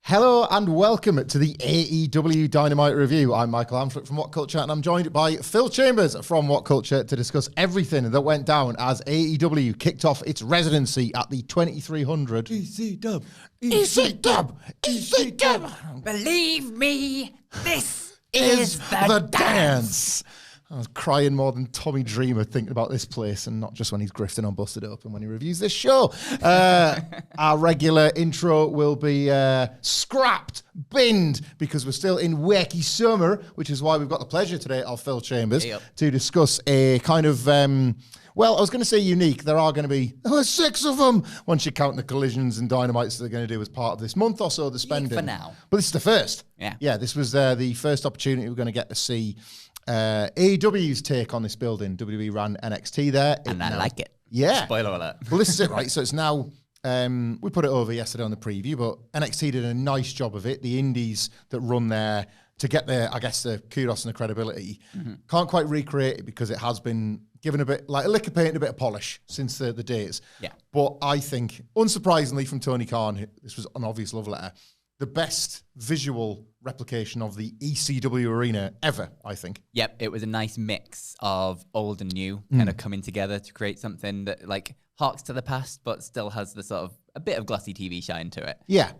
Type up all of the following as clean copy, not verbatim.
Hello and welcome to the AEW Dynamite review. I'm Michael Hamflett from WhatCulture, and I'm joined by Phil Chambers from WhatCulture to discuss everything that went down as AEW kicked off its residency at the 2300 ECW. Believe me, this is the dance. I was crying more than Tommy Dreamer thinking about this place, and not just when he's grifting on Busted Open when he reviews this show. Our regular intro will be scrapped, binned, because we're still in wacky summer, which is why we've got the pleasure today of Phil Chambers to discuss a kind of, well, I was going to say unique. There are going to be 6 of them once you count the collisions and dynamites they're going to do as part of this month or so they're spending. For now. But this is the first. Yeah, this was the first opportunity we're going to get to see AEW's take on this building. WWE ran NXT there. And I like it. Yeah. Spoiler alert. Well, this is it, right? So it's now, we put it over yesterday on the preview, but NXT did a nice job of it. The indies that run there to get their, I guess, the kudos and the credibility, can't quite recreate it because it has been given a bit, like a lick of paint and a bit of polish since the days. Yeah. But I think, unsurprisingly from Tony Khan, this was an obvious love letter, the best visual replication of the ECW arena ever, I think. Yep, it was a nice mix of old and new kind of coming together to create something that like harks to the past, but still has the sort of a bit of glossy TV shine to it. Yeah.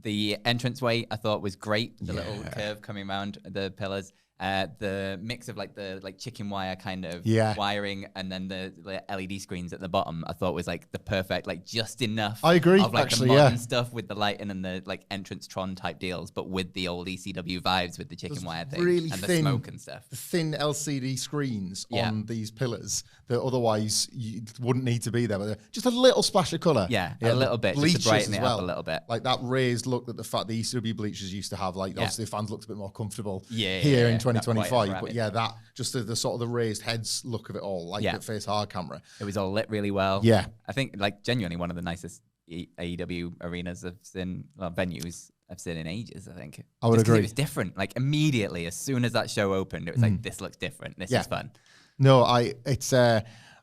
The entranceway I thought was great. The little curve coming around the pillars. The mix of like the chicken wire kind of wiring and then the LED screens at the bottom I thought was like the perfect, like just enough. I agree. Of like actually, the modern stuff with the lighting and the like entrance Tron type deals, but with the old ECW vibes with the chicken wire thing really and thin, the smoke and stuff. The thin LCD screens on these pillars that otherwise you wouldn't need to be there. But just a little splash of colour. Yeah, a little bit, just to brighten it up a little bit. Like that raised look that the ECW bleachers used to have. Like obviously the fans looked a bit more comfortable here in 2025. But yeah, that just the sort of the raised heads look of it all, like at face hard camera. It was all lit really well. Yeah, I think like genuinely one of the nicest AEW arenas I've seen, venues I've seen in ages. I think I would agree. It was different. Like immediately, as soon as that show opened, it was like this looks different. This is fun. No,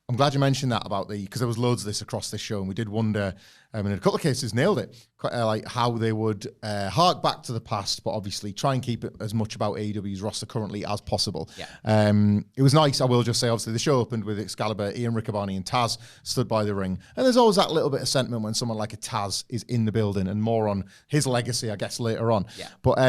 I'm glad you mentioned that about because there was loads of this across this show, and we did wonder, in a couple of cases, nailed it, like how they would hark back to the past, but obviously try and keep it as much about AEW's roster currently as possible. Yeah. It was nice, I will just say, obviously the show opened with Excalibur, Ian Riccaboni and Taz stood by the ring, and there's always that little bit of sentiment when someone like a Taz is in the building, and more on his legacy, I guess, later on. Yeah. But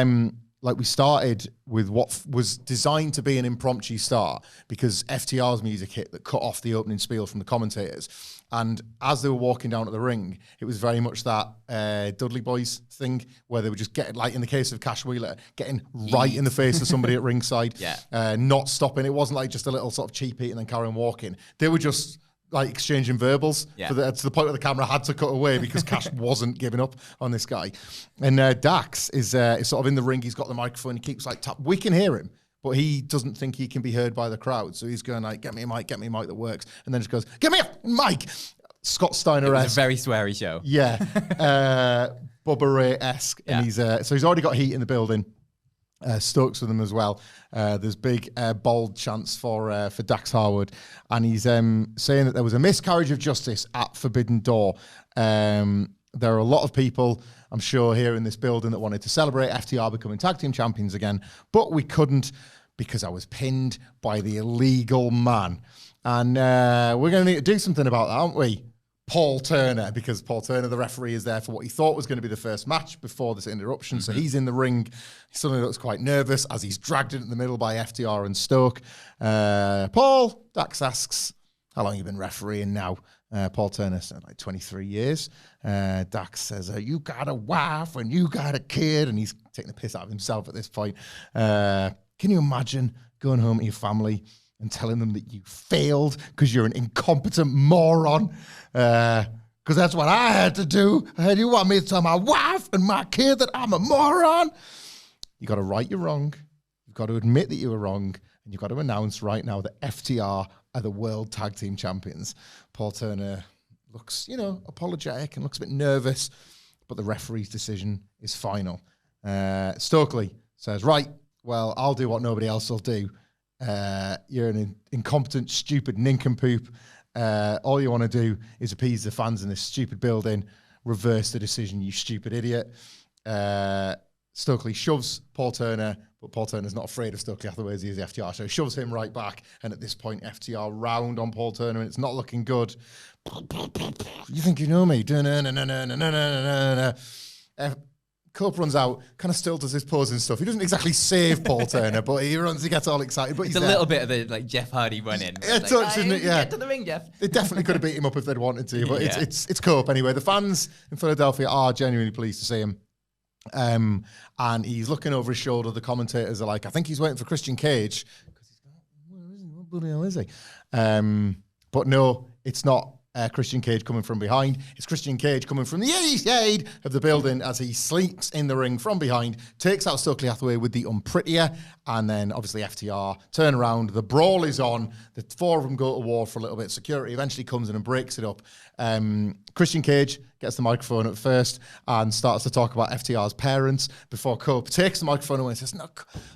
like we started with what was designed to be an impromptu start because FTR's music hit that cut off the opening spiel from the commentators. And as they were walking down to the ring, it was very much that Dudley Boys thing where they were just getting, like in the case of Cash Wheeler, getting right in the face of somebody at ringside, not stopping. It wasn't like just a little sort of cheap eat and then carry on walking. They were just like exchanging verbals to the point where the camera had to cut away because Cash wasn't giving up on this guy. And Dax is sort of in the ring. He's got the microphone. He keeps like we can hear him, but he doesn't think he can be heard by the crowd. So he's going like, get me a mic that works. And then just goes, get me a mic. Scott Steiner-esque. It was a very sweary show. Yeah. Bubba Ray-esque. And he's already got heat in the building. Stokes with them as well. There's big bold chants for Dax Harwood, and he's saying that there was a miscarriage of justice at Forbidden Door. There are a lot of people, I'm sure, here in this building that wanted to celebrate FTR becoming tag team champions again, but we couldn't because I was pinned by the illegal man. And we're going to need to do something about that, aren't we? Paul Turner, because Paul Turner, the referee, is there for what he thought was going to be the first match before this interruption. So he's in the ring. He suddenly looks quite nervous as he's dragged in the middle by FTR and Stoke. Paul, Dax asks, how long have you been refereeing now? Paul Turner said, like 23 years. Dax says, you got a wife and you got a kid. And he's taking the piss out of himself at this point. Can you imagine going home to your family and telling them that you failed because you're an incompetent moron? Because that's what I had to do. You want me to tell my wife and my kid that I'm a moron? You got to right your wrong. You've got to admit that you were wrong. And you've got to announce right now that FTR are the World Tag Team Champions. Paul Turner looks, apologetic and looks a bit nervous. But the referee's decision is final. Stokely says, right, well, I'll do what nobody else will do. You're an incompetent, stupid nincompoop. All you want to do is appease the fans in this stupid building. Reverse the decision, you stupid idiot. Stokely shoves Paul Turner, but Paul Turner's not afraid of Stokely Hathaway as he is the FTR, so he shoves him right back, and at this point, FTR round on Paul Turner, and it's not looking good. You think you know me? Cope runs out, kind of still does his posing stuff. He doesn't exactly save Paul Turner, but he gets all excited. But it's a little bit of the like Jeff Hardy run-in. Yeah, touch, isn't it? Yeah. Get to the ring, Jeff. They definitely could have beat him up if they'd wanted to, but it's Cope anyway. The fans in Philadelphia are genuinely pleased to see him. And he's looking over his shoulder. The commentators are like, I think he's waiting for Christian Cage. Because he's like, where is he? What bloody hell is he? But no, it's not Christian Cage coming from behind. It's Christian Cage coming from the side of the building as he sleeps in the ring from behind, takes out Stokely Hathaway with the unprettier, and then obviously FTR turn around. The brawl is on. The four of them go to war for a little bit. Security eventually comes in and breaks it up. Christian Cage gets the microphone at first and starts to talk about FTR's parents before Cope takes the microphone away and says, no,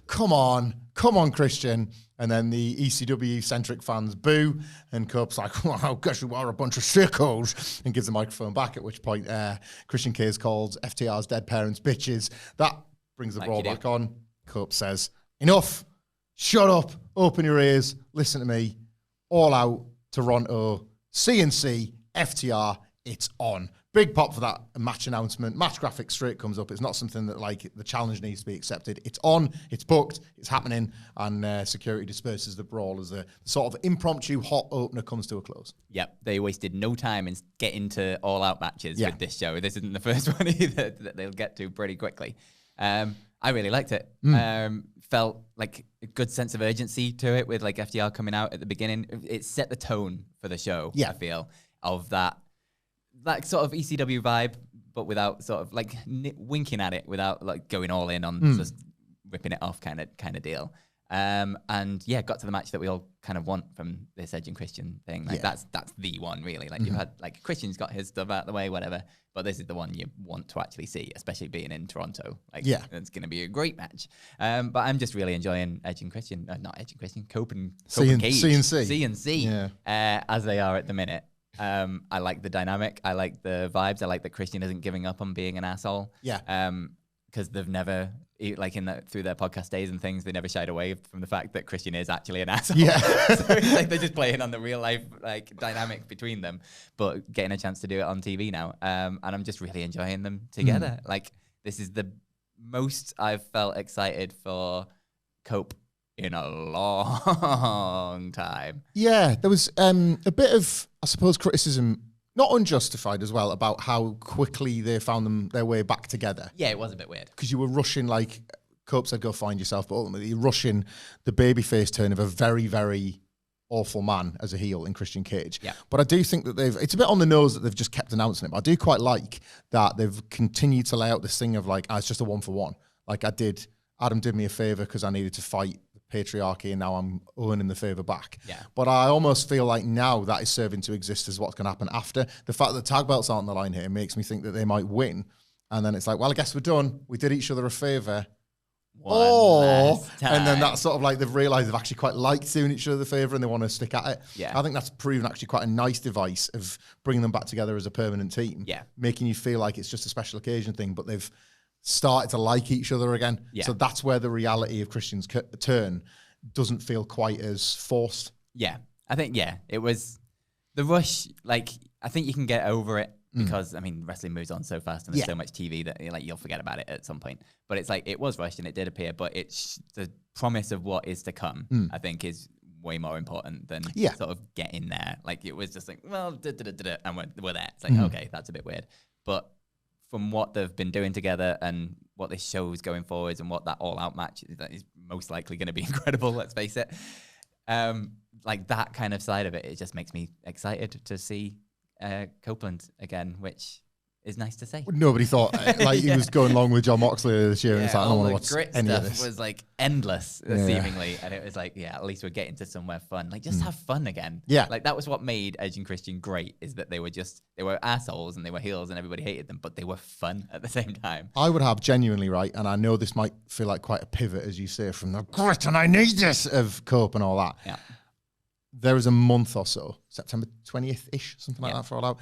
come on, Christian. And then the ECW-centric fans boo, and Cope's like, well, I guess you are a bunch of sickos, and gives the microphone back, at which point Christian Cage calls FTR's dead parents bitches. That brings the brawl back on. Cope says, enough, shut up, open your ears, listen to me, All Out, Toronto, CNC, FTR, it's on. Big pop for that match announcement. Match graphic straight comes up. It's not something that like the challenge needs to be accepted. It's on, it's booked, it's happening, and security disperses the brawl as a sort of impromptu hot opener comes to a close. Yep, they wasted no time in getting to all-out matches with this show. This isn't the first one either that they'll get to pretty quickly. I really liked it. Felt like a good sense of urgency to it with like FTR coming out at the beginning. It set the tone for the show, I feel, of that sort of ECW vibe, but without sort of like winking at it, without like going all in on just ripping it off kind of deal. And yeah, got to the match that we all kind of want from this Edge and Christian thing. Like that's the one really. Like you've had like Christian's got his stuff out of the way, whatever, but this is the one you want to actually see, especially being in Toronto. Like it's going to be a great match. But I'm just really enjoying Edge and Christian, not Edge and Christian, Copeland Cage, CNC, as they are at the minute. I like the dynamic. I like the vibes. I like that Christian isn't giving up on being an asshole. Because they've never, like through their podcast days and things, they never shied away from the fact that Christian is actually an asshole. So it's like they're just playing on the real life like dynamic between them, but getting a chance to do it on TV now. And I'm just really enjoying them together. Like this is the most I've felt excited for Cope in a long time. Yeah, there was a bit of, I suppose, criticism, not unjustified as well, about how quickly they found their way back together. Yeah, it was a bit weird. Because you were rushing, like Cope said, go find yourself, but ultimately you're rushing the babyface turn of a very, very awful man as a heel in Christian Cage. Yeah. But I do think that it's a bit on the nose that they've just kept announcing it, but I do quite like that they've continued to lay out this thing of like, it's just a 1-for-1. Like Adam did me a favor because I needed to fight patriarchy, and now I'm earning the favour back. Yeah. But I almost feel like now that is serving to exist as what's going to happen after. The fact that tag belts aren't on the line here makes me think that they might win. And then it's like, well, I guess we're done. We did each other a favour. And then that's sort of like they've realised they've actually quite liked doing each other the favour and they want to stick at it. Yeah. I think that's proven actually quite a nice device of bringing them back together as a permanent team. Yeah. Making you feel like it's just a special occasion thing, but they've started to like each other again. Yeah. So that's where the reality of Christian's turn doesn't feel quite as forced. Yeah. I think, it was the rush. Like, I think you can get over it because, I mean, wrestling moves on so fast and there's so much TV that like you'll forget about it at some point. But it's like, it was rushed and it did appear, but it's the promise of what is to come, I think, is way more important than sort of getting there. Like, it was just like, well, and we're there. It's like, okay, that's a bit weird. But from what they've been doing together and what this show is going forwards and what that all-out match is, that is most likely going to be incredible, let's face it. Like that kind of side of it, it just makes me excited to see Copeland again, which is nice to say. Nobody thought he was going along with John Moxley this year. And it's like, I don't want to watch any of this. Was like endless, seemingly, and it was like, at least we're getting to somewhere fun. Like, just have fun again. Yeah, like that was what made Edge and Christian great. Is that they were assholes and they were heels and everybody hated them, but they were fun at the same time. I would have genuinely and I know this might feel like quite a pivot, as you say, from the grit and I need this of Cope and all that. Yeah, there is a month or so, September 20th ish, something like that, for All Out.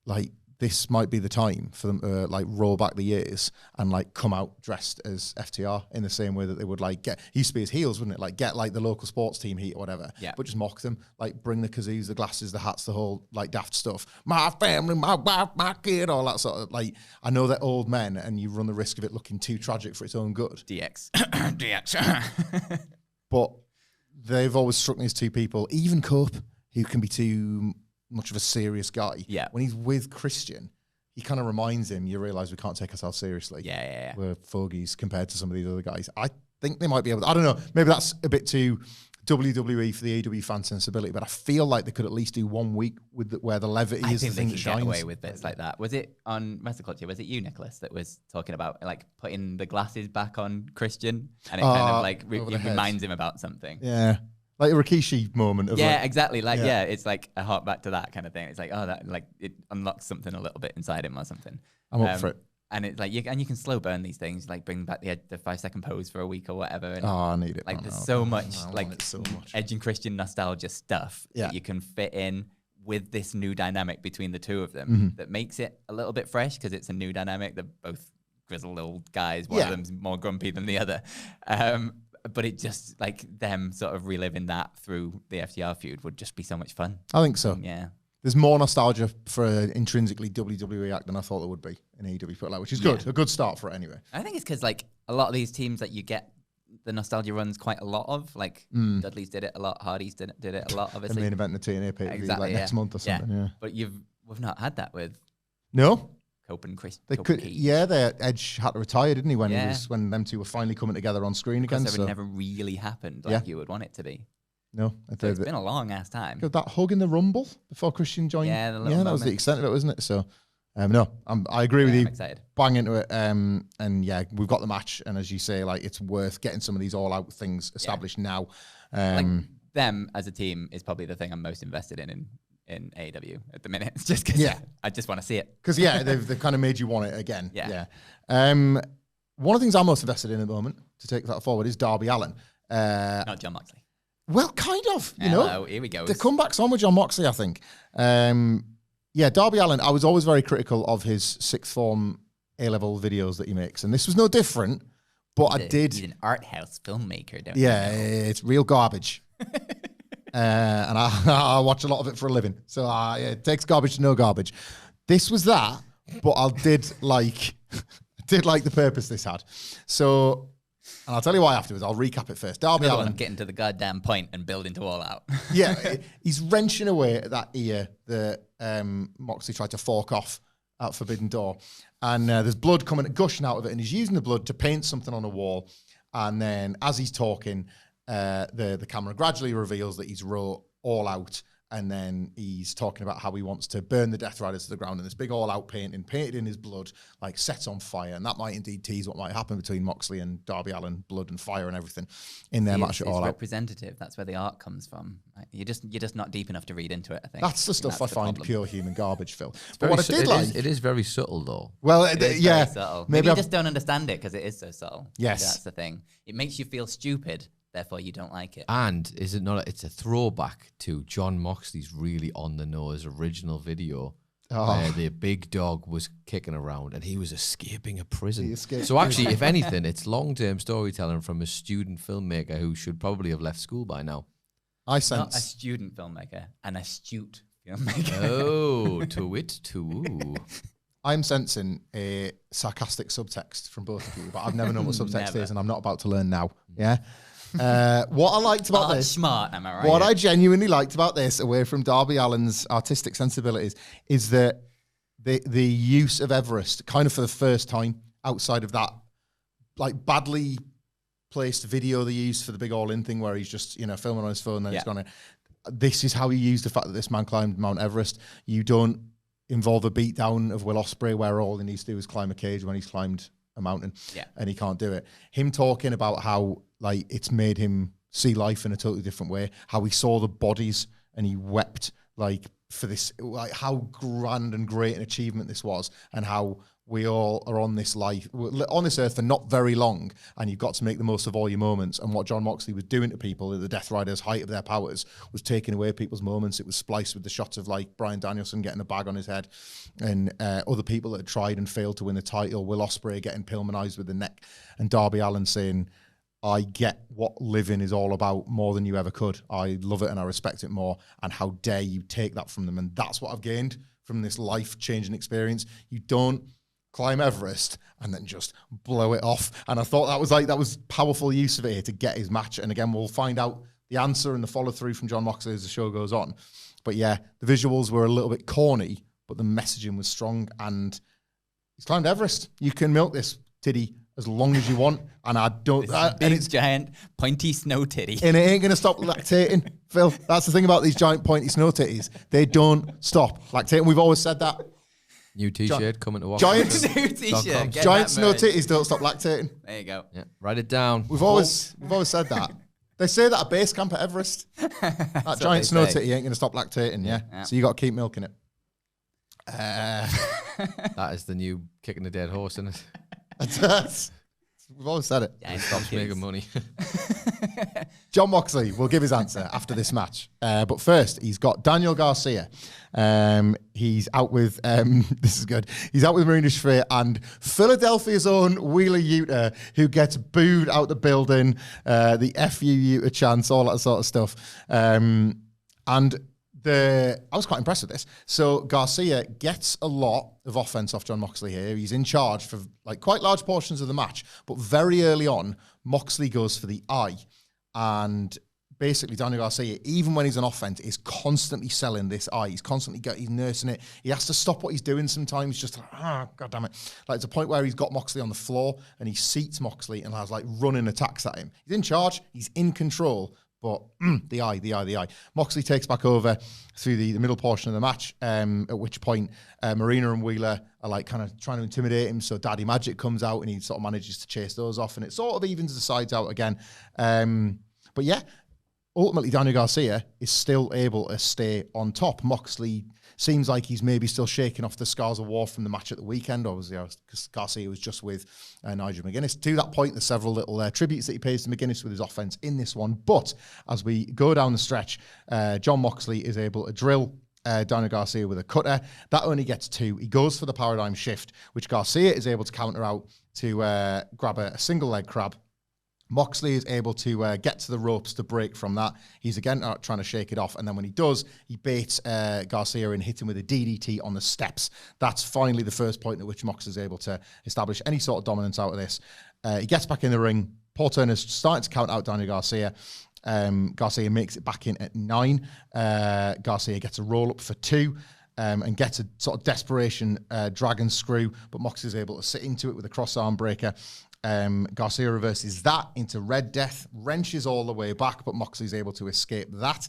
Like, this might be the time for them to like roll back the years and like come out dressed as FTR in the same way that they would like get, used to be as heels, wouldn't it? Like get like the local sports team heat or whatever, but just mock them, like bring the kazoos, the glasses, the hats, the whole like daft stuff. My family, my wife, my kid, all that sort of like, I know they're old men and you run the risk of it looking too tragic for its own good. DX. DX. But they've always struck me as two people, even Cope, who can be too much of a serious guy. Yeah. When he's with Christian, he kind of reminds him, you realise we can't take ourselves seriously. Yeah. We're fogies compared to some of these other guys. I think they might be able to, I don't know, maybe that's a bit too WWE for the AEW fan sensibility, but I feel like they could at least do 1 week with where the levity is the thing that shines. I think they can get away with bits like that. Was it on WhatCulture? Was it you, Nicholas, that was talking about like putting the glasses back on Christian and it kind of like reminds him about something? Yeah. Like a Rikishi moment. Of Exactly. Like, it's like a hark back to that kind of thing. It's like, oh, that like it unlocks something a little bit inside him or something. I'm up for it. And it's like, you can slow burn these things, like bring back the 5-second pose for a week or whatever. And I need it. Like, there's so much Edge and Christian nostalgia stuff that you can fit in with this new dynamic between the two of them that makes it a little bit fresh because it's a new dynamic. They're both grizzled old guys. One of them's more grumpy than the other. But it just, like, them sort of reliving that through the FTR feud would just be so much fun. I think so. Yeah. There's more nostalgia for an intrinsically WWE act than I thought there would be in AEW, which is good. A good start for it anyway. I think it's because, like, a lot of these teams that you get the nostalgia runs quite a lot of. Like, Dudley's did it a lot. Hardy's did it a lot, obviously. The main event in the TNA pay-per-view, like next month or something, yeah. But we've not had that with... No. Cope and Kris. Edge had to retire, didn't he? When them two were finally coming together on screen again. Because it never really happened like you would want it to be. No, so it's been a long ass time. That hug in the Rumble before Christian joined. Yeah, that was the extent of it, wasn't it? So, I agree with you. I'm excited. Bang into it. And we've got the match, and as you say, like it's worth getting some of these all-out things established now. Like them as a team is probably the thing I'm most invested in AEW at the minute. It's just because I just want to see it. Because they've kind of made you want it again. Yeah. One of the things I'm most invested in at the moment, to take that forward, is Darby Allin. Not John Moxley. Well, kind of, you know. Here we go. The comeback's on with John Moxley, I think. Darby Allin, I was always very critical of his sixth form A-level videos that he makes, and this was no different, but He's an art house filmmaker, don't you? Yeah, it's real garbage. And I watch a lot of it for a living. So it takes garbage to no garbage. This was that, but I did like the purpose this had. So, and I'll tell you why afterwards. I'll recap it first. Darby Allin getting to the goddamn point and building to all out. He's wrenching away at that ear that Moxley tried to fork off at Forbidden Door. And there's blood gushing out of it, and he's using the blood to paint something on a wall. And then as he's talking, the camera gradually reveals that he's wrote All Out, and then he's talking about how he wants to burn the Death Riders to the ground, and this big All Out painting painted in his blood, like sets on fire, and that might indeed tease what might happen between Moxley and Darby Allin, blood and fire and everything in their match at All Out. It's representative. That's where the art comes from. You're just not deep enough to read into it, I think. That's the stuff I find pure human garbage, Phil. But what I did like... It is very subtle, though. Well, very subtle. Maybe you just don't understand it because it is so subtle. Yes. That's the thing. It makes you feel stupid. Therefore, you don't like it. And is it not? It's a throwback to John Moxley's really on the nose original video where the big dog was kicking around and he was escaping a prison. So actually, if anything, it's long-term storytelling from a student filmmaker who should probably have left school by now. I sense not a student filmmaker, an astute filmmaker. Oh, to it too. I'm sensing a sarcastic subtext from both of you, but I've never known what subtext is, and I'm not about to learn now. Yeah. What I liked about this, smart, am I right? What I genuinely liked about this, away from Darby Allin's artistic sensibilities, is that the use of Everest, kind of for the first time outside of that, like badly placed video they used for the big All In thing, where he's just filming on his phone, then he's gonna. This is how he used the fact that this man climbed Mount Everest. You don't involve a beatdown of Will Ospreay, where all he needs to do is climb a cage when he's climbed a mountain, and he can't do it. Him talking about how like it's made him see life in a totally different way, how he saw the bodies and he wept like for this, like how grand and great an achievement this was, and how we all are on this life, on this earth for not very long, and you've got to make the most of all your moments. And what Jon Moxley was doing to people at the Death Riders' height of their powers was taking away people's moments. It was spliced with the shots of like Bryan Danielson getting a bag on his head, and other people that had tried and failed to win the title. Will Ospreay getting Pillmanized with the neck, and Darby Allin saying, I get what living is all about more than you ever could. I love it and I respect it more. And how dare you take that from them? And that's what I've gained from this life-changing experience. You don't climb Everest and then just blow it off. And I thought that was powerful use of it here to get his match. And again, we'll find out the answer and the follow-through from Jon Moxley as the show goes on. But yeah, the visuals were a little bit corny, but the messaging was strong. And he's climbed Everest. You can milk this titty as long as you want, and I don't. And it's giant, pointy snow titty, and it ain't gonna stop lactating, Phil. That's the thing about these giant, pointy snow titties. They don't stop lactating. We've always said that. New T-shirt coming to watch. Giant new T-shirt. Giant snow titties don't stop lactating. There you go. Yeah, write it down. We've always said that. They say that at base camp at Everest. That giant snow titty ain't gonna stop lactating. Yeah. So you got to keep milking it. That is the new kicking the dead horse, isn't it? We've always said it. Yeah, stops making money. Jon Moxley will give his answer after this match. But first, he's got Daniel Garcia. He's out with, this is good, he's out with Marina Shafir and Philadelphia's own Wheeler Yuta, who gets booed out the building, the FU Yuta chants, all that sort of stuff. I was quite impressed with this. So Garcia gets a lot of offense off Jon Moxley here. He's in charge for like quite large portions of the match, but very early on, Moxley goes for the eye, and basically Daniel Garcia, even when he's on offense, is constantly selling this eye. He's he's nursing it. He has to stop what he's doing sometimes, just like, God damn it. Like, to a point where he's got Moxley on the floor and he seats Moxley and has like running attacks at him. He's in charge. He's in control. But the eye. Moxley takes back over through the middle portion of the match, at which point Marina and Wheeler are like kind of trying to intimidate him. So Daddy Magic comes out and he sort of manages to chase those off, and it sort of evens the sides out again. But yeah, ultimately Daniel Garcia is still able to stay on top. Moxley seems like he's maybe still shaking off the scars of war from the match at the weekend. Obviously, because Garcia was just with Nigel McGuinness. To that point, there's several little tributes that he pays to McGuinness with his offense in this one. But as we go down the stretch, Jon Moxley is able to drill Daniel Garcia with a cutter. That only gets 2. He goes for the paradigm shift, which Garcia is able to counter out to grab a single leg crab. Moxley is able to get to the ropes to break from that. He's again trying to shake it off, and then when he does, he baits Garcia and hits him with a DDT on the steps. That's finally the first point at which Mox is able to establish any sort of dominance out of this. He gets back in the ring. Paul Turner's starting to count out Daniel Garcia. Garcia makes it back in at 9. Garcia gets a roll-up for 2. And gets a sort of desperation dragon screw, but Mox is able to sit into it with a cross-arm breaker. Garcia reverses that into Red Death, wrenches all the way back, but Moxley's able to escape that.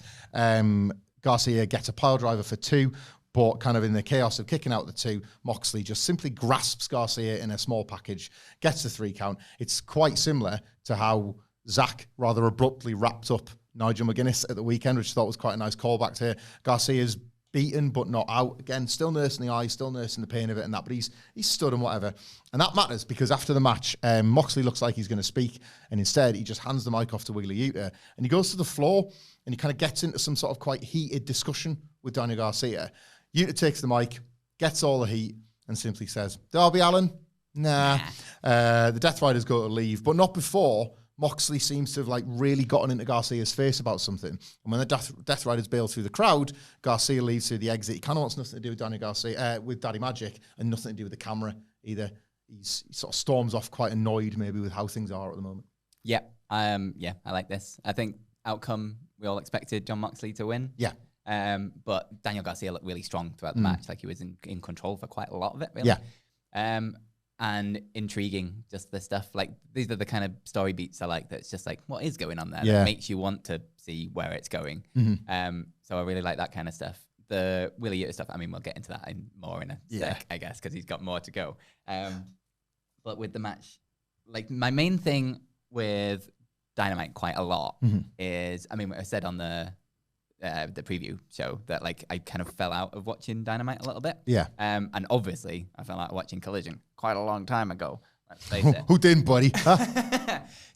Garcia gets a pile driver for 2, but kind of in the chaos of kicking out the 2, Moxley just simply grasps Garcia in a small package, gets the 3 count. It's quite similar to how Zach rather abruptly wrapped up Nigel McGuinness at the weekend, which I thought was quite a nice callback to here. Garcia's beaten but not out. Again, still nursing the eye, still nursing the pain of it and that, but he's stood and whatever. And that matters because after the match, Moxley looks like he's going to speak, and instead he just hands the mic off to Wheeler Yuta, and he goes to the floor and he kind of gets into some sort of quite heated discussion with Daniel Garcia. Yuta takes the mic, gets all the heat, and simply says, Darby Allin? Nah. The Death Riders go to leave, but not before Moxley seems to have like really gotten into Garcia's face about something. And when the Death Riders bail through the crowd, Garcia leaves through the exit. He kind of wants nothing to do with Daniel Garcia, with Daddy Magic, and nothing to do with the camera either. He sort of storms off quite annoyed maybe with how things are at the moment. Yeah, I like this. I think outcome, we all expected Jon Moxley to win. Yeah. But Daniel Garcia looked really strong throughout the match. Like he was in control for quite a lot of it, really. Yeah. And intriguing, just the stuff like these are the kind of story beats I like. That's just like what is going on there that makes you want to see where it's going. So I really like that kind of stuff. The Wheeler Yuta stuff. I mean, we'll get into that more in a sec, I guess, because he's got more to go. But with the match, like my main thing with Dynamite quite a lot is, I mean, what I said on the the preview show that like I kind of fell out of watching Dynamite a little bit. Yeah. And obviously I fell out of watching Collision quite a long time ago. Let's face it. Who didn't, buddy?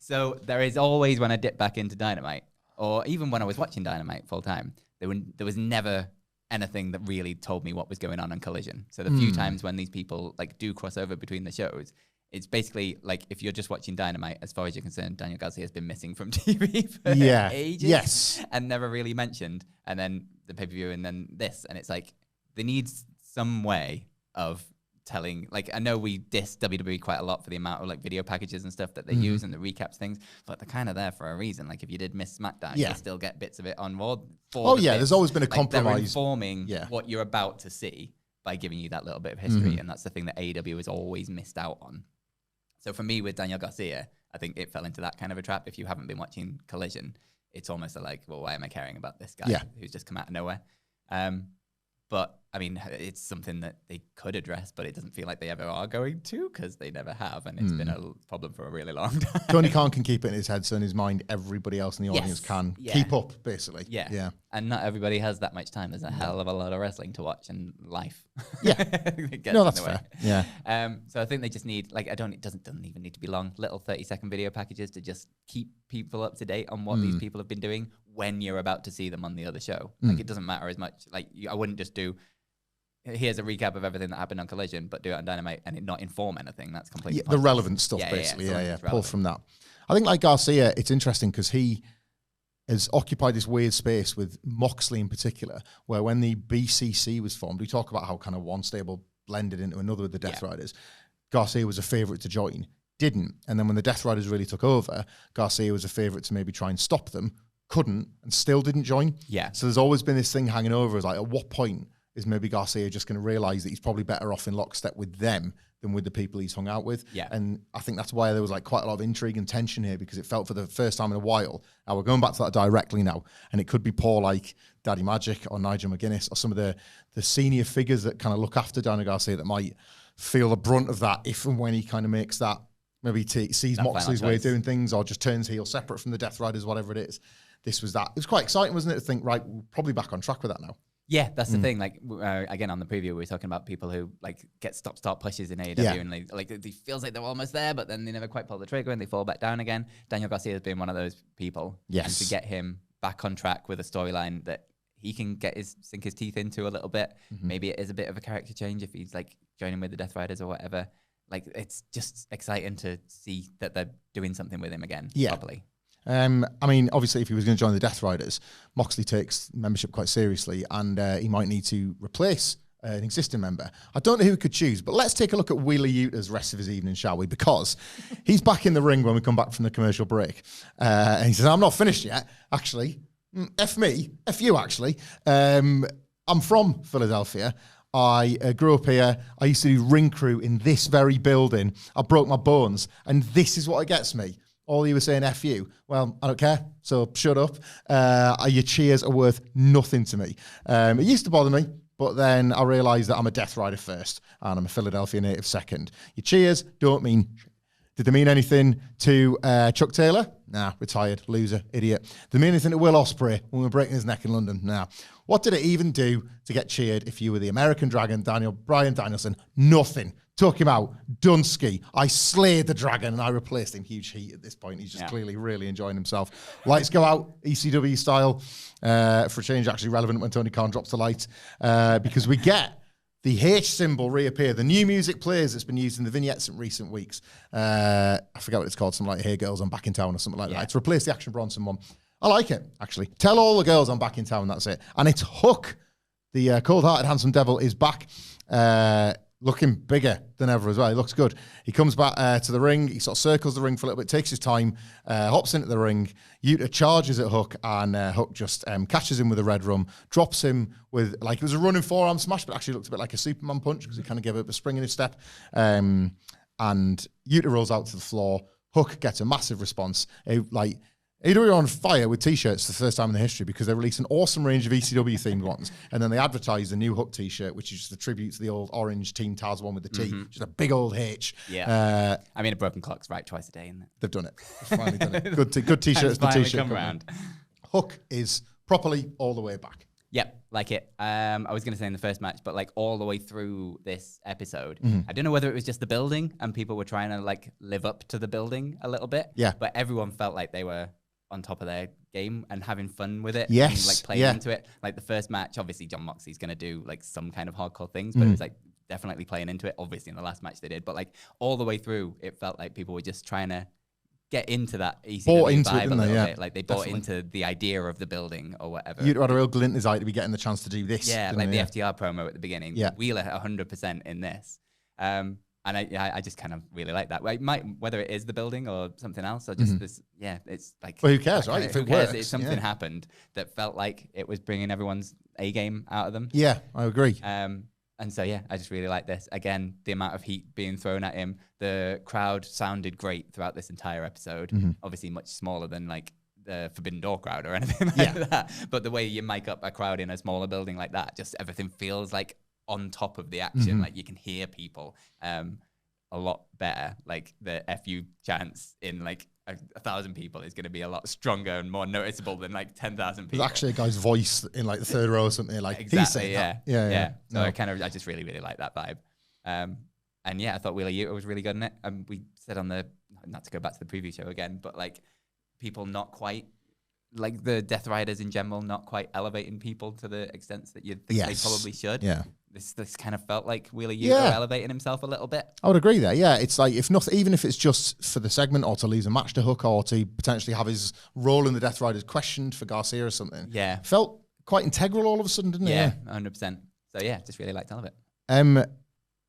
So there is always, when I dip back into Dynamite, or even when I was watching Dynamite full time, there was never anything that really told me what was going on Collision. So the few times when these people like do cross over between the shows, it's basically like if you're just watching Dynamite, as far as you're concerned, Daniel Garcia has been missing from TV for ages and never really mentioned. And then the pay-per-view and then this. And it's like they need some way of telling, like, I know we diss WWE quite a lot for the amount of like video packages and stuff that they use and the recaps things, but they're kind of there for a reason. Like if you did miss SmackDown, you still get bits of it on Raw. There's always been a compromise. They're informing what you're about to see by giving you that little bit of history, and that's the thing that AEW has always missed out on. So for me with Daniel Garcia, I think it fell into that kind of a trap. If you haven't been watching Collision, it's almost like, well, why am I caring about this guy who's just come out of nowhere? But I mean, it's something that they could address, but it doesn't feel like they ever are going to, because they never have, and it's been a problem for a really long time. Tony Khan can keep it in his head, so in his mind, everybody else in the audience can keep up, basically. Yeah. And not everybody has that much time. There's a hell of a lot of wrestling to watch and life. Yeah. No, that's fair. Yeah. So I think they just need, like, it doesn't even need to be long, little 30-second video packages to just keep people up to date on what these people have been doing when you're about to see them on the other show. Like, it doesn't matter as much. Like, I wouldn't just do, here's a recap of everything that happened on Collision, but do it on Dynamite and it not inform anything. That's completely the relevant stuff, basically. Yeah. Pull from that. I think, like Garcia, it's interesting because he has occupied this weird space with Moxley in particular, where when the BCC was formed, we talk about how kind of one stable blended into another with the Death Riders. Garcia was a favourite to join, didn't. And then when the Death Riders really took over, Garcia was a favourite to maybe try and stop them, couldn't, and still didn't join. Yeah. So there's always been this thing hanging over, is like, at what point is maybe Garcia just going to realise that he's probably better off in lockstep with them than with the people he's hung out with? Yeah. And I think that's why there was like quite a lot of intrigue and tension here, because it felt for the first time in a while, and we're going back to that directly now, and it could be poor like Daddy Magic or Nigel McGuinness or some of the senior figures that kind of look after Daniel Garcia that might feel the brunt of that if and when he kind of makes that, maybe sees that Moxley's way of doing things, or just turns heel separate from the Death Riders, whatever it is. This was that. It was quite exciting, wasn't it, to think, right, we're probably back on track with that now. Yeah, that's the thing. Like, again, on the preview, we were talking about people who like get stop-start pushes in AEW, and it feels like they're almost there, but then they never quite pull the trigger and they fall back down again. Daniel Garcia has been one of those people. Yes. And to get him back on track with a storyline that he can sink his teeth into a little bit. Maybe it is a bit of a character change if he's like joining with the Death Riders or whatever. Like, it's just exciting to see that they're doing something with him again properly. I mean, obviously, if he was going to join the Death Riders, Moxley takes membership quite seriously, and he might need to replace an existing member. I don't know who he could choose, but let's take a look at Wheeler Yuta's rest of his evening, shall we? Because he's back in the ring when we come back from the commercial break. And he says, I'm not finished yet, actually. F me, F you, actually. I'm from Philadelphia. I grew up here. I used to do ring crew in this very building. I broke my bones, and this is what it gets me. All you were saying, F you. Well, I don't care, so shut up. Your cheers are worth nothing to me. It used to bother me, but then I realised that I'm a Death Rider first, and I'm a Philadelphia native second. Your cheers don't mean... Did they mean anything to Chuck Taylor? Nah, retired, loser, idiot. Did they mean anything to Will Ospreay when we were breaking his neck in London? Nah. What did it even do to get cheered if you were the American Dragon, Bryan Danielson? Nothing. Took him out. Dunsky. I slayed the Dragon and I replaced him. Huge heat at this point. He's just clearly really enjoying himself. Lights go out, ECW style. For a change, actually relevant when Tony Khan drops the light. Because we get the H symbol reappear. The new music plays that's been used in the vignettes in recent weeks. I forget what it's called. Something like Hey Girls, I'm Back in Town or something like that. It's replaced the Action Bronson one. I like it, actually. Tell all the girls I'm back in town, that's it. And it's Hook. The cold-hearted handsome devil is back. Looking bigger than ever as well. He looks good. He comes back to the ring. He sort of circles the ring for a little bit, takes his time, hops into the ring. Yuta charges at Hook, and Hook just catches him with a red rum, drops him with, like, it was a running forearm smash, but actually looked a bit like a Superman punch because he kind of gave up a spring in his step. And Yuta rolls out to the floor. Hook gets a massive response. AEW are on fire with T-shirts for the first time in the history because they released an awesome range of ECW-themed ones, and then they advertised a new Hook T-shirt, which is just a tribute to the old orange Team Taz one with the T, just a big old H. Yeah. I mean, a broken clock's right twice a day, isn't it? They've done it. They've finally done it. Good T-shirts. Finally come around. Hook is properly all the way back. Yep, like it. I was going to say in the first match, but like all the way through this episode, I don't know whether it was just the building and people were trying to like live up to the building a little bit. Yeah. But everyone felt like they were on top of their game and having fun with it. Yes. And like playing into it. Like the first match, obviously John Moxley's going to do like some kind of hardcore things, but it was like definitely playing into it. Obviously in the last match they did, but like all the way through, it felt like people were just trying to get into that ECW vibe a little bit. Like they bought into the idea of the building or whatever. You had a real glint in his eye to be getting the chance to do this. Yeah, like the FTR promo at the beginning. Yeah. Wheeler 100% in this. And I just kind of really like that. Whether it is the building or something else or just this, it's like... Well, who cares, right? If it works. If something happened that felt like it was bringing everyone's A-game out of them. Yeah, I agree. And so, I just really like this. Again, the amount of heat being thrown at him. The crowd sounded great throughout this entire episode. Obviously much smaller than like the Forbidden Door crowd or anything like that. But the way you mic up a crowd in a smaller building like that, just everything feels like on top of the action. Like you can hear people a lot better. Like the FU chants in like 1,000 people is going to be a lot stronger and more noticeable than like 10,000 people. There's actually a guy's voice in like the third row or something. Like exactly, he's saying that. Yeah. So I just really, really like that vibe. And I thought Wheeler Yuta was really good in it. We said on the, not to go back to the preview show again, but like people not quite, like the Death Riders in general, not quite elevating people to the extent that you'd think they probably should. Yeah. This kind of felt like Wheeler Yuta elevating himself a little bit. I would agree there. Yeah, it's like if nothing, even if it's just for the segment or to lose a match to Hook or to potentially have his role in the Death Riders questioned for Garcia or something. Yeah, felt quite integral all of a sudden, didn't it? Yeah, 100%. So just really liked all of it.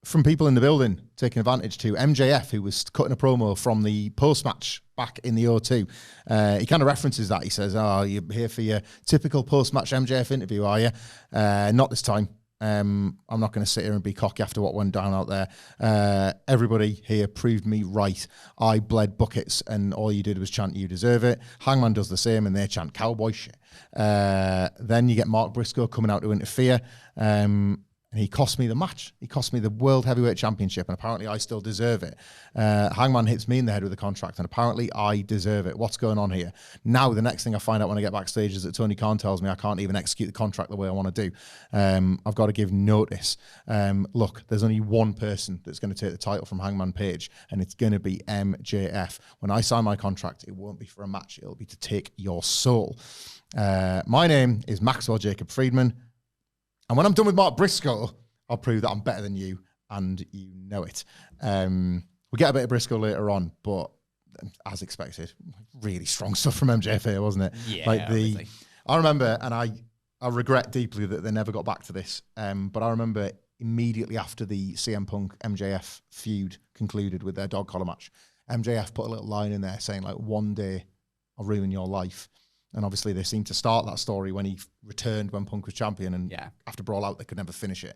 From people in the building taking advantage to MJF, who was cutting a promo from the post-match back in the O2. He kind of references that. He says, you're here for your typical post-match MJF interview, are you? Not this time. I'm not going to sit here and be cocky after what went down out there. Everybody here proved me right. I bled buckets and all you did was chant, you deserve it. Hangman does the same and they chant cowboy shit. Then you get Mark Briscoe coming out to interfere. And he cost me the match. He cost me the World Heavyweight Championship, and apparently I still deserve it. Hangman hits me in the head with a contract, and apparently I deserve it. What's going on here? Now, the next thing I find out when I get backstage is that Tony Khan tells me I can't even execute the contract the way I want to do. I've got to give notice. Look, there's only one person that's going to take the title from Hangman Page, and it's going to be MJF. When I sign my contract, it won't be for a match. It'll be to take your soul. My name is Maxwell Jacob Friedman. And when I'm done with Mark Briscoe, I'll prove that I'm better than you, and you know it. We'll get a bit of Briscoe later on, but as expected, really strong stuff from MJF here, wasn't it? Yeah, I remember, and I regret deeply that they never got back to this, but I remember immediately after the CM Punk MJF feud concluded with their dog collar match, MJF put a little line in there saying, like, one day I'll ruin your life. And obviously they seemed to start that story when he returned when Punk was champion, and after Brawl Out, they could never finish it.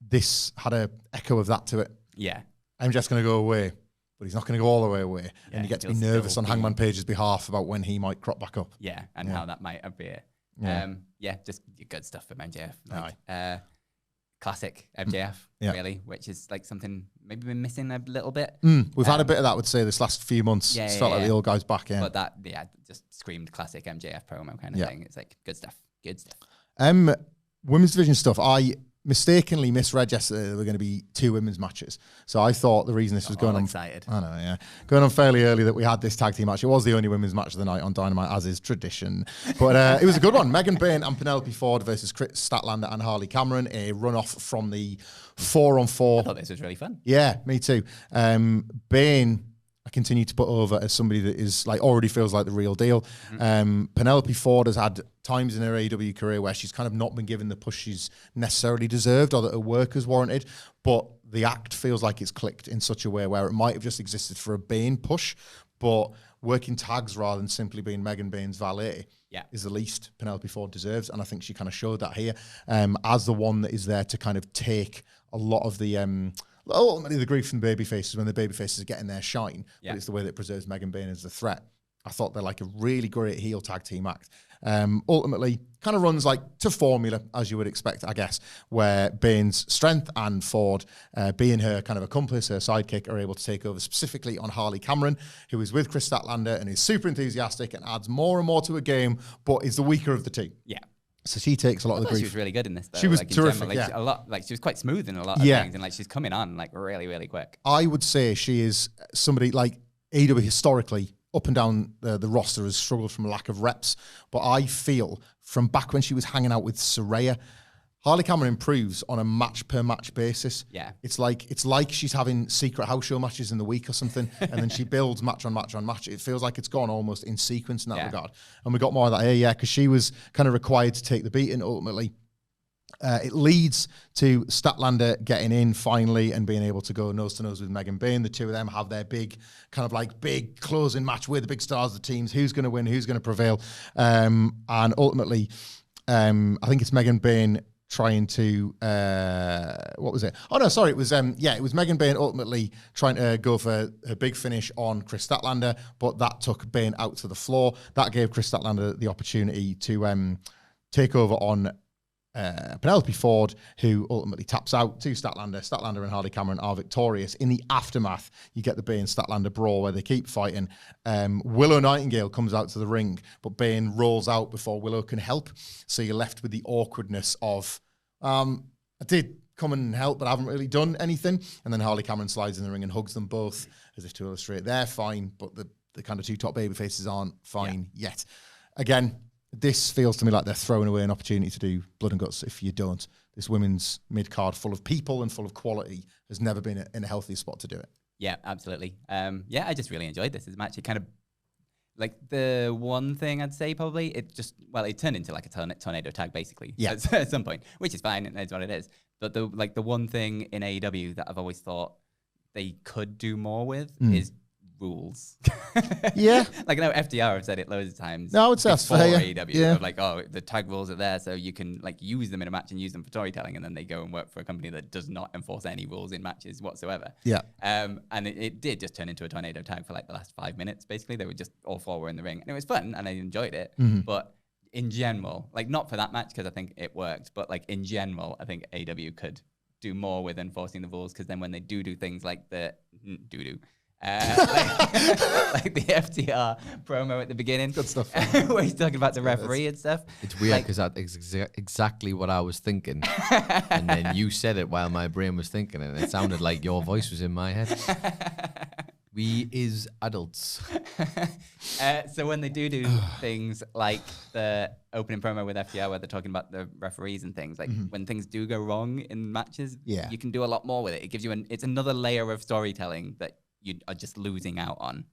This had an echo of that to it. Yeah. MJF's going to go away, but he's not going to go all the way away. Yeah, and you get to be nervous on Hangman Page's behalf about when he might crop back up. Yeah, and how that might appear. Just good stuff from MJF. Like, classic MJF, really, which is like something maybe been missing a little bit. We've had a bit of that, I would say, this last few months. It's felt like the old guy's back in. But that, just screamed classic MJF promo kind of thing. It's like good stuff. Good stuff. Women's division stuff. I mistakenly misread yesterday there were going to be 2 women's matches. So I thought the reason this was going on... excited. I know, going on fairly early that we had this tag team match. It was the only women's match of the night on Dynamite, as is tradition. But it was a good one. Megan Bayne and Penelope Ford versus Kris Statlander and Harley Cameron. A runoff from the 4-on-4. I thought this was really fun. Yeah, me too. Bayne... I continue to put over as somebody that is like already feels like the real deal. Penelope Ford has had times in her AEW career where she's kind of not been given the push she's necessarily deserved or that her work has warranted, but the act feels like it's clicked in such a way where it might have just existed for a Bayne push, but working tags rather than simply being Megan Bayne's valet is the least Penelope Ford deserves, and I think she kind of showed that here as the one that is there to kind of take a lot of the... ultimately the grief from the babyfaces when the babyfaces are getting their shine, but it's the way that preserves Megan Bayne as the threat. I thought they're like a really great heel tag team act. Ultimately, kind of runs like to formula, as you would expect, I guess, where Bayne's strength and Ford, being her kind of accomplice, her sidekick, are able to take over specifically on Harley Cameron, who is with Kris Statlander and is super enthusiastic and adds more and more to a game, but is the weaker of the two. Yeah. So she takes a lot of the grief. She was really good in this, though. She was terrific, she was quite smooth in a lot of things, and like she's coming on like really, really quick. I would say she is somebody like AEW historically, up and down the roster, has struggled from lack of reps, but I feel from back when she was hanging out with Saraya, Harley Cameron improves on a match-per-match basis. Yeah. It's like she's having secret house show matches in the week or something, and then she builds match on match on match. It feels like it's gone almost in sequence in that regard. And we got more of that here, because she was kind of required to take the beating ultimately. It leads to Statlander getting in finally and being able to go nose-to-nose with Megan Bayne. The two of them have their big closing match. We're the big stars of the teams. Who's going to win? Who's going to prevail? And ultimately, I think it's Megan Bayne trying to, what was it? Oh, no, sorry. It was Megan Bayne ultimately trying to go for a big finish on Kris Statlander, but that took Bayne out to the floor. That gave Kris Statlander the opportunity to take over on Penelope Ford, who ultimately taps out to Statlander. Statlander and Harley Cameron are victorious. In the aftermath, you get the Bayne-Statlander brawl where they keep fighting. Willow Nightingale comes out to the ring, but Bayne rolls out before Willow can help. So you're left with the awkwardness of, I did come and help, but I haven't really done anything. And then Harley Cameron slides in the ring and hugs them both, as if to illustrate they're fine, but the kind of two top baby faces aren't fine yet. Again, this feels to me like they're throwing away an opportunity to do blood and guts if you don't. This women's mid-card full of people and full of quality has never been in a healthy spot to do it. Yeah, absolutely. I just really enjoyed this as a match. It kind of, like, the one thing I'd say probably, it turned into like a tornado tag basically at some point, which is fine, and it's what it is. But the one thing in AEW that I've always thought they could do more with is rules. Yeah. Like, I know FDR have said it loads of times. No, I would say that's fair. AEW, of like, oh, the tag rules are there, so you can like use them in a match and use them for storytelling, and then they go and work for a company that does not enforce any rules in matches whatsoever. Yeah. And it did just turn into a tornado tag for like the last 5 minutes, basically. They were just all four were in the ring, and it was fun, and I enjoyed it. But in general, like, not for that match, because I think it worked, but like in general, I think AEW could do more with enforcing the rules, because then when they do things like the like the FTR promo at the beginning. Good stuff. Where he's talking about the referee and stuff. It's weird because that's exactly what I was thinking. And then you said it while my brain was thinking it, and it sounded like your voice was in my head. We is adults. So when they do things like the opening promo with FTR where they're talking about the referees and things, like when things do go wrong in matches, you can do a lot more with it. It gives you it's another layer of storytelling that you are just losing out on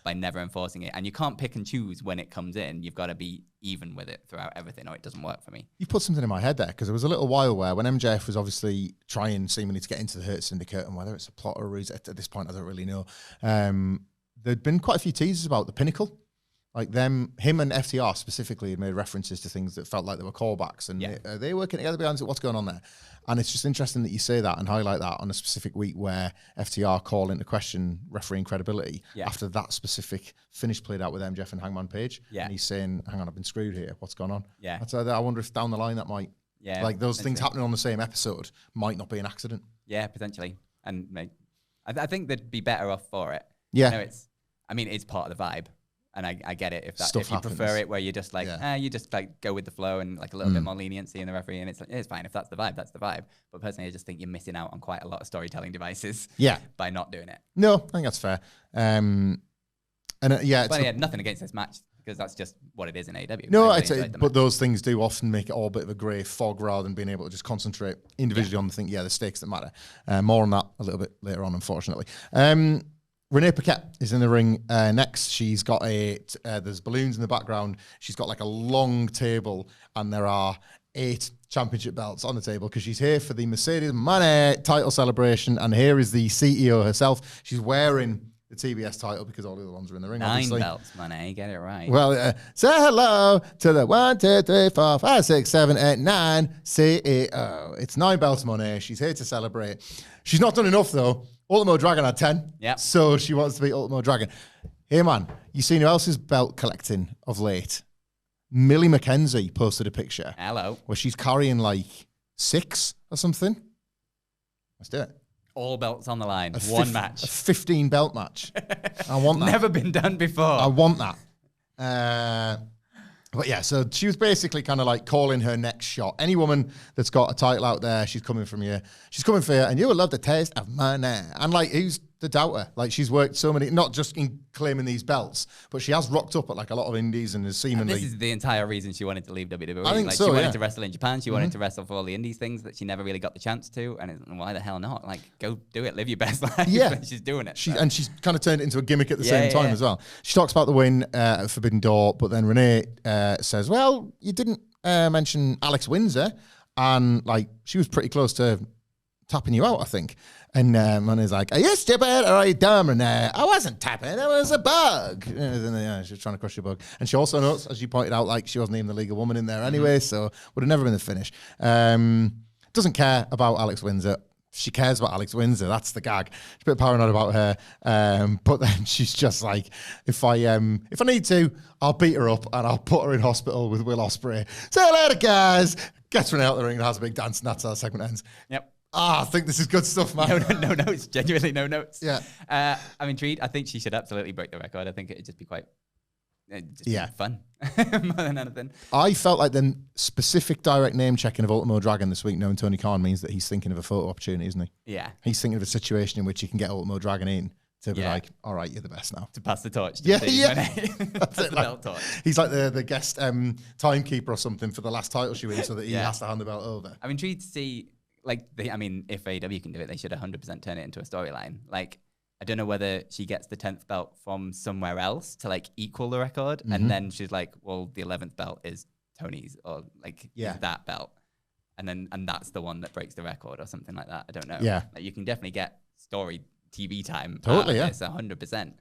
by never enforcing it. And you can't pick and choose when it comes in. You've got to be even with it throughout everything, or it doesn't work for me. You've put something in my head there, because there was a little while where when MJF was obviously trying seemingly to get into the Hurt Syndicate, and whether it's a plot or a ruse, at this point I don't really know, there'd been quite a few teasers about the Pinnacle. Like him and FTR specifically had made references to things that felt like they were callbacks, and are they working together behind it? What's going on there? And it's just interesting that you say that and highlight that on a specific week where FTR call into question refereeing credibility after that specific finish played out with MJF and Hangman Page. Yeah. And he's saying, hang on, I've been screwed here. What's going on? Yeah. I wonder if down the line that might, like those things happening on the same episode might not be an accident. Yeah, potentially. And I think they'd be better off for it. Yeah. It's part of the vibe. And I get it if you happens. prefer it where you're just like, you just like go with the flow and like a little bit more leniency in the referee, and it's fine. If that's the vibe, that's the vibe. But personally, I just think you're missing out on quite a lot of storytelling devices by not doing it. No, I think that's fair. Nothing against this match, because that's just what it is in AEW. No, but those things do often make it all a bit of a grey fog rather than being able to just concentrate individually on the stakes that matter. More on that a little bit later on, unfortunately. Renee Paquette is in the ring next. She's got there's balloons in the background. She's got like a long table, and there are 8 championship belts on the table because she's here for the Mercedes Moné title celebration. And here is the CEO herself. She's wearing the TBS title because all the other ones are in the ring. 9 obviously. Belts, Moné, get it right. Well, say hello to the 1, 2, 3, 4, 5, 6, 7, 8, 9 CEO. It's 9 belts, Moné. She's here to celebrate. She's not done enough though. Ultimo Dragon had 10. Yeah. So she wants to be Ultimo Dragon. Hey man, you seen who else is belt collecting of late? Millie McKenzie posted a picture. Hello. Where she's carrying like 6 or something. Let's do it. All belts on the line. One match. A 15 belt match. I want that. Never been done before. I want that. But yeah, so she was basically kind of like calling her next shot. Any woman that's got a title out there, she's coming from you. She's coming for you, and you will love the taste of money. And like, who's to doubt her? Like, she's worked so many, not just in claiming these belts, but she has rocked up at like a lot of indies and is seemingly. And this is the entire reason she wanted to leave WWE. I think like, so, she wanted to wrestle in Japan. She wanted to wrestle for all the indies things that she never really got the chance to. And why the hell not? Like, go do it. Live your best life. Yeah. She's doing it. And she's kind of turned it into a gimmick at the same time as well. She talks about the win at Forbidden Door, but then Renee says, well, you didn't mention Alex Windsor. And like, she was pretty close to tapping you out, I think. And Moné's like, are you stupid or are you dumb? And I wasn't tapping, it was a bug. And, she was trying to crush your bug. And she also notes, as you pointed out, like she wasn't even the League of Women in there anyway, so would have never been the finish. Doesn't care about Alex Windsor. She cares about Alex Windsor. That's the gag. She's a bit paranoid about her. But then she's just like, if I need to, I'll beat her up and I'll put her in hospital with Will Ospreay. See you later, guys. Gets Renee out the ring and has a big dance, and that's how the segment ends. Yep. I think this is good stuff, man. No notes. Genuinely no notes. Yeah. I'm intrigued. I think she should absolutely break the record. I think it'd just be quite fun more than anything. I felt like the specific direct name checking of Ultimo Dragon this week, knowing Tony Khan, means that he's thinking of a photo opportunity, isn't he? Yeah. He's thinking of a situation in which he can get Ultimo Dragon in to be like, all right, you're the best now. To pass the torch. Yeah. That's the belt torch. He's like the guest timekeeper or something for the last title she wins so that he has to hand the belt over. I'm intrigued to see, like, if AEW can do it, they should 100% turn it into a storyline. Like, I don't know whether she gets the 10th belt from somewhere else to like equal the record, and then she's like, well, the 11th belt is Tony's, or like that belt, and that's the one that breaks the record or something like that. I don't know. Yeah, like, you can definitely get story TV time. Totally, It's 100%.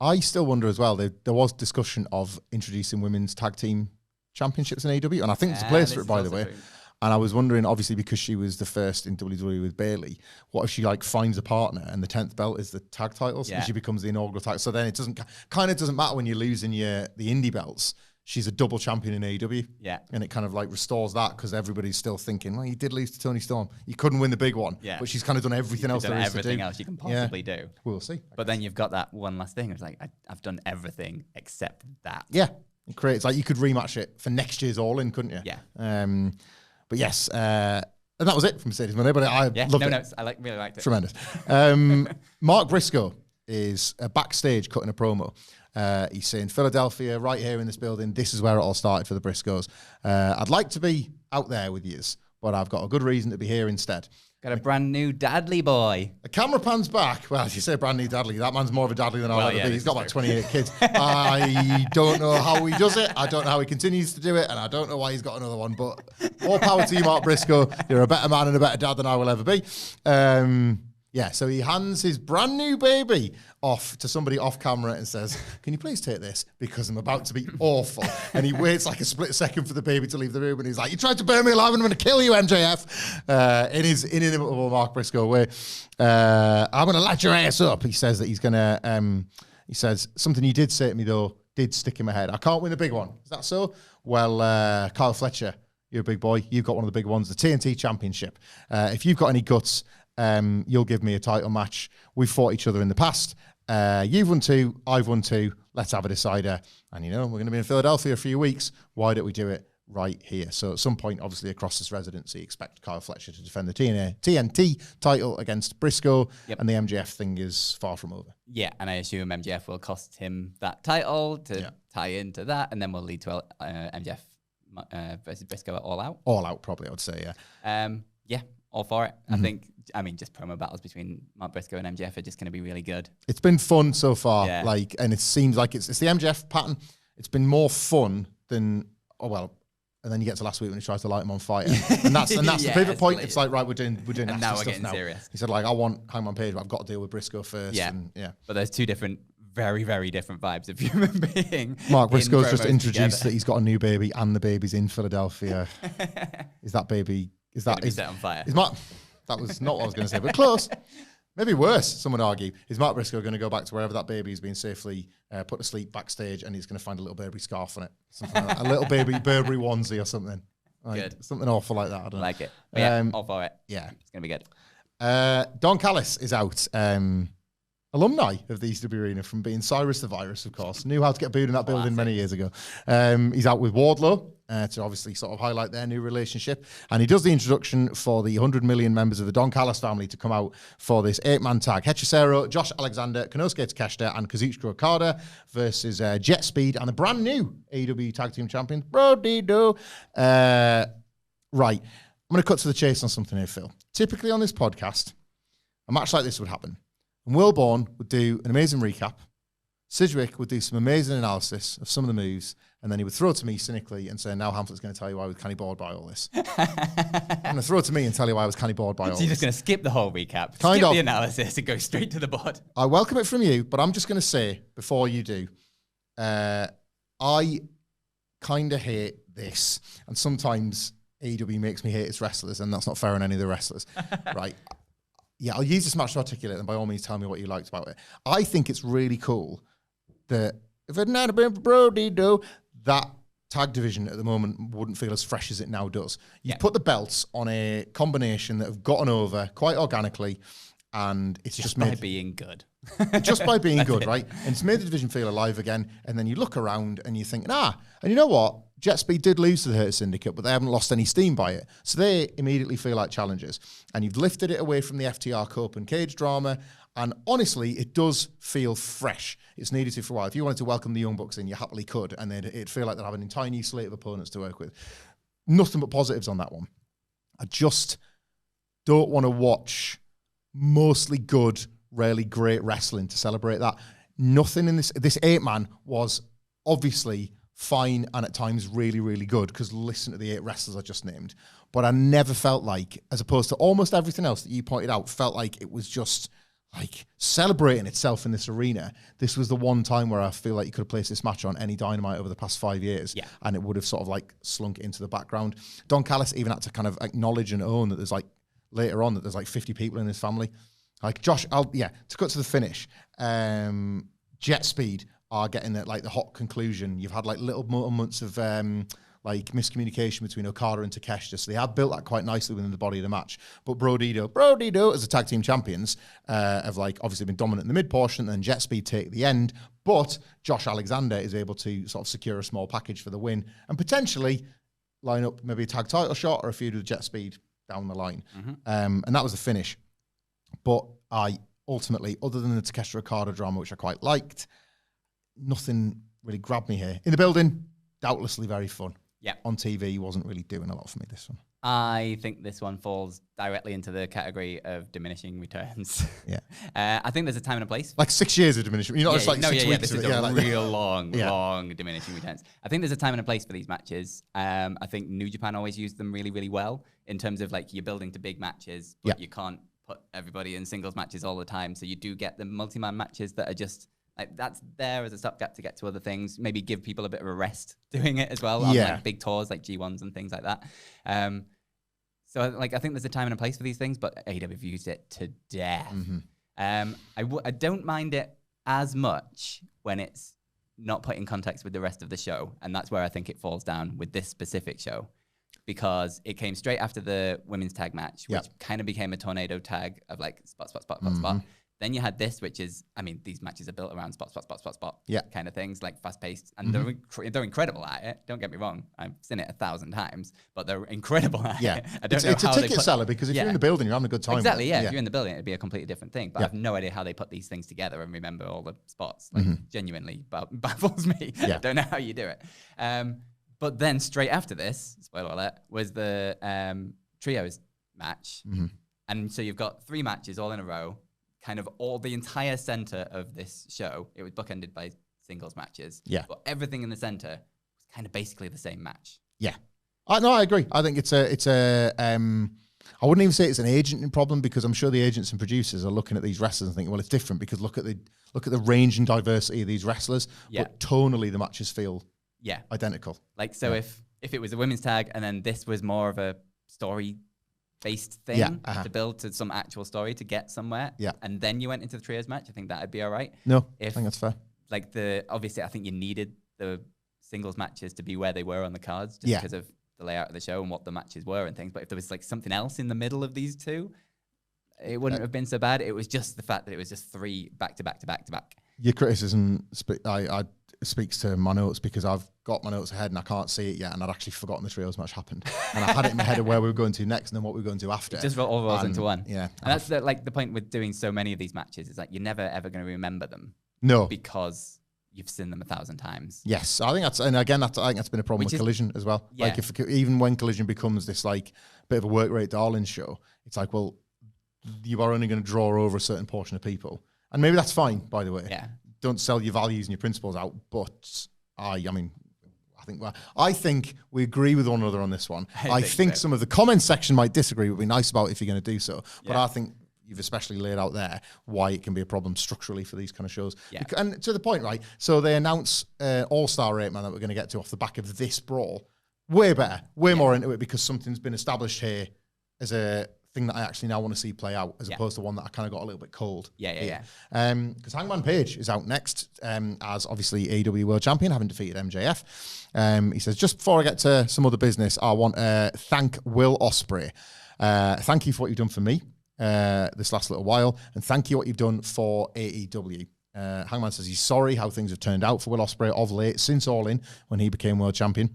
I still wonder as well. There was discussion of introducing women's tag team championships in AEW, and I think there's a place for it, by the way. True. And I was wondering, obviously, because she was the first in WWE with Bayley, what if she like finds a partner and the 10th belt is the tag titles and she becomes the inaugural title? So then it doesn't matter when you're losing the indie belts. She's a double champion in AEW. Yeah. And it kind of like restores that because everybody's still thinking, well, you did lose to Toni Storm. You couldn't win the big one. Yeah. But she's kind of done everything else there is to do. Everything else you can possibly do. We'll see. But then you've got that one last thing. It's like, I've done everything except that. Yeah. It creates, like, you could rematch it for next year's All In, couldn't you? Yeah. But yes, and that was it from Mercedes Moné, but I loved it. Notes. I really liked it. Tremendous. Mark Briscoe is backstage cutting a promo. He's saying, Philadelphia, right here in this building, this is where it all started for the Briscoes. I'd like to be out there with yous, but I've got a good reason to be here instead. Got a brand new Dadley boy. The camera pans back. Well, if you say brand new Dadley, that man's more of a Dadley than I'll ever be. He's got about 28 kids. I don't know how he does it. I don't know how he continues to do it. And I don't know why he's got another one. But more power to you, Mark Briscoe. You're a better man and a better dad than I will ever be. So he hands his brand new baby off to somebody off camera and says, can you please take this? Because I'm about to be awful. And he waits like a split second for the baby to leave the room. And he's like, you tried to burn me alive and I'm going to kill you, MJF. In his inimitable Mark Briscoe way. I'm going to light your ass up. He says that he's going to, he says, something you did say to me, though, did stick in my head. I can't win the big one. Is that so? Well, Kyle Fletcher, you're a big boy. You've got one of the big ones, the TNT Championship. If you've got any guts, you'll give me a title match. We've fought each other in the past. You've won 2, I've won 2. Let's have a decider. And, we're going to be in Philadelphia a few weeks. Why don't we do it right here? So at some point, obviously, across this residency, expect Kyle Fletcher to defend the TNT title against Briscoe. Yep. And the MJF thing is far from over. Yeah, and I assume MJF will cost him that title to tie into that, and then will lead to MJF versus Briscoe at All Out. All Out, probably, I would say, yeah. All for it. Mm-hmm. Just promo battles between Mark Briscoe and MJF are just going to be really good. It's been fun so far, and it seems like it's the MJF pattern. It's been more fun than and then you get to last week when he tries to light him on fire, and that's the pivot point. It's like, right, we're doing and now we're stuff getting now. Serious. He said, like, I want Hangman Page, but I've got to deal with Briscoe first. Yeah, but there's two different, very, very different vibes of human being. Mark Briscoe's just introduced that he's got a new baby, and the baby's in Philadelphia. Is that baby? Is that set on fire? That was not what I was going to say, but close. Maybe worse, some would argue. Is Mark Briscoe going to go back to wherever that baby has been safely put to sleep backstage, and he's going to find a little Burberry scarf on it? Something like that. A little baby Burberry onesie or something. Like, good. Something awful like that. I don't know. Like it. But yeah, all for it. Yeah. It's going to be good. Don Callis is out. Alumni of the ECW Arena from being Cyrus the Virus, of course. Knew how to get booed in that building many years ago. He's out with Wardlow to obviously sort of highlight their new relationship. And he does the introduction for the 100 million members of the Don Callis family to come out for this 8-man tag. Hechicero, Josh Alexander, Konosuke Takeshita, and Kazuchika Okada versus JetSpeed and the brand new AEW Tag Team Champions, Brodido. Right. I'm going to cut to the chase on something here, Phil. Typically on this podcast, a match like this would happen. And Wilborn would do an amazing recap. Sidgwick would do some amazing analysis of some of the moves, and then he would throw it to me cynically and say, now Hamflett's going to tell you why I was kind of bored by all this. I'm going to throw it to me and tell you why I was kind of bored by all this. So you're just going to skip the whole recap, skip the analysis, and go straight to the board. I welcome it from you, but I'm just going to say, before you do, I kind of hate this. And sometimes AEW makes me hate its wrestlers, and that's not fair on any of the wrestlers, right? Yeah, I'll use this match to articulate, and by all means, tell me what you liked about it. I think it's really cool that if it hadn't been for Brodido, that tag division at the moment wouldn't feel as fresh as it now does. You put the belts on a combination that have gotten over quite organically, and it's just made... by being good. Just by being good, right? And it's made the division feel alive again, and then you look around and you think, and you know what? JetSpeed did lose to the Hurt Syndicate, but they haven't lost any steam by it. So they immediately feel like challengers. And you've lifted it away from the FTR Copeland Cage drama, and honestly, it does feel fresh. It's needed to for a while. If you wanted to welcome the Young Bucks in, you happily could, and then it'd feel like they'd have an entire new slate of opponents to work with. Nothing but positives on that one. I just don't want to watch mostly good, rarely great wrestling to celebrate that. Nothing in this 8-man was obviously fine and at times really, really good, because listen to the 8 wrestlers I just named. But I never felt like, as opposed to almost everything else that you pointed out, felt like it was just like celebrating itself in this arena. This was the one time where I feel like you could have placed this match on any Dynamite over the past 5 years, and it would have sort of like slunk into the background. Don Callis even had to kind of acknowledge and own that there's like, later on, that there's like 50 people in his family. Like Josh, to cut to the finish, JetSpeed are getting the hot conclusion. You've had like little months of like miscommunication between Okada and Takeshita, so they have built that quite nicely within the body of the match. But Brodido as the tag team champions have like obviously been dominant in the mid portion, and then JetSpeed take the end. But Josh Alexander is able to sort of secure a small package for the win and potentially line up maybe a tag title shot or a feud with JetSpeed down the line. And that was the finish. But I ultimately, other than the Takeshita Okada drama, which I quite liked, nothing really grabbed me here. In the building, doubtlessly very fun. Yeah. On TV, wasn't really doing a lot for me, this one. I think this one falls directly into the category of diminishing returns. Yeah. I think there's a time and a place. Like 6 years of diminishing. You're not just like 6 weeks this of is it. a real long diminishing returns. I think there's a time and a place for these matches. I think New Japan always used them really, really well in terms of like you're building to big matches, but you can't put everybody in singles matches all the time. So you do get the multi-man matches that are just like that's there as a stopgap to get to other things. Maybe give people a bit of a rest doing it as well on like big tours like G1s and things like that. So like I think there's a time and a place for these things, but AEW have used it to death. I don't mind it as much when it's not put in context with the rest of the show, and that's where I think it falls down with this specific show, because it came straight after the women's tag match, which kind of became a tornado tag of like spot. Then you had this, which is, I mean, these matches are built around spot kind of things, like fast-paced, and they're incredible at it. Don't get me wrong. I've seen it 1,000 times, but they're incredible at it. I don't know it's a ticket seller, because if you're in the building, you're having a good time. Exactly, if you're in the building, it'd be a completely different thing. But I have no idea how they put these things together and remember all the spots. Like, genuinely baffles me. I don't know how you do it. But then straight after this, spoiler alert, was the trios match. And so you've got 3 matches all in a row, kind of all the entire center of this show. It was bookended by singles matches. But everything in the center was kind of basically the same match. I agree. I think it's a I wouldn't even say it's an agent problem, because I'm sure the agents and producers are looking at these wrestlers and thinking, well, it's different because look at the range and diversity of these wrestlers. But tonally, the matches feel identical. Like, so if it was a women's tag and then this was more of a story based thing to build to some actual story to get somewhere. Yeah. And then you went into the trios match. I think that'd be all right. No, I think that's fair. Like obviously, I think you needed the singles matches to be where they were on the cards just because of the layout of the show and what the matches were and things. But if there was like something else in the middle of these two, it wouldn't have been so bad. It was just the fact that it was just 3 back to back to back to back. Your criticism speaks to my notes because I've got my notes ahead and I can't see it yet, and I'd actually forgotten the trios match happened, and I had it in my head of where we were going to next and then what we were going to after. It just all rolls into one. Yeah, and that's the point with doing so many of these matches is like you're never ever going to remember them. No, because you've seen them 1,000 times. Yes, I think I think that's been a problem with Collision as well. Yeah. Like even when Collision becomes this like bit of a work rate darling show, it's like, well, you are only going to draw over a certain portion of people, and maybe that's fine. By the way, don't sell your values and your principles out. But I think we agree with one another on this one. I think some of the comment section might disagree. Would be nice about if you're going to do so, but I think you've especially laid out there why it can be a problem structurally for these kind of shows. Yeah. And to the point, right? So they announce All-Star 8-Man that we're going to get to off the back of this brawl. Way better, way more into it because something's been established here as a thing that I actually now want to see play out as opposed to one that I kind of got a little bit cold. Yeah. Because Hangman Page is out next as obviously AEW World Champion, having defeated MJF. He says, just before I get to some other business, I want to thank Will Ospreay. Thank you for what you've done for me this last little while, and thank you what you've done for AEW. Hangman says he's sorry how things have turned out for Will Ospreay of late since All In when he became world champion.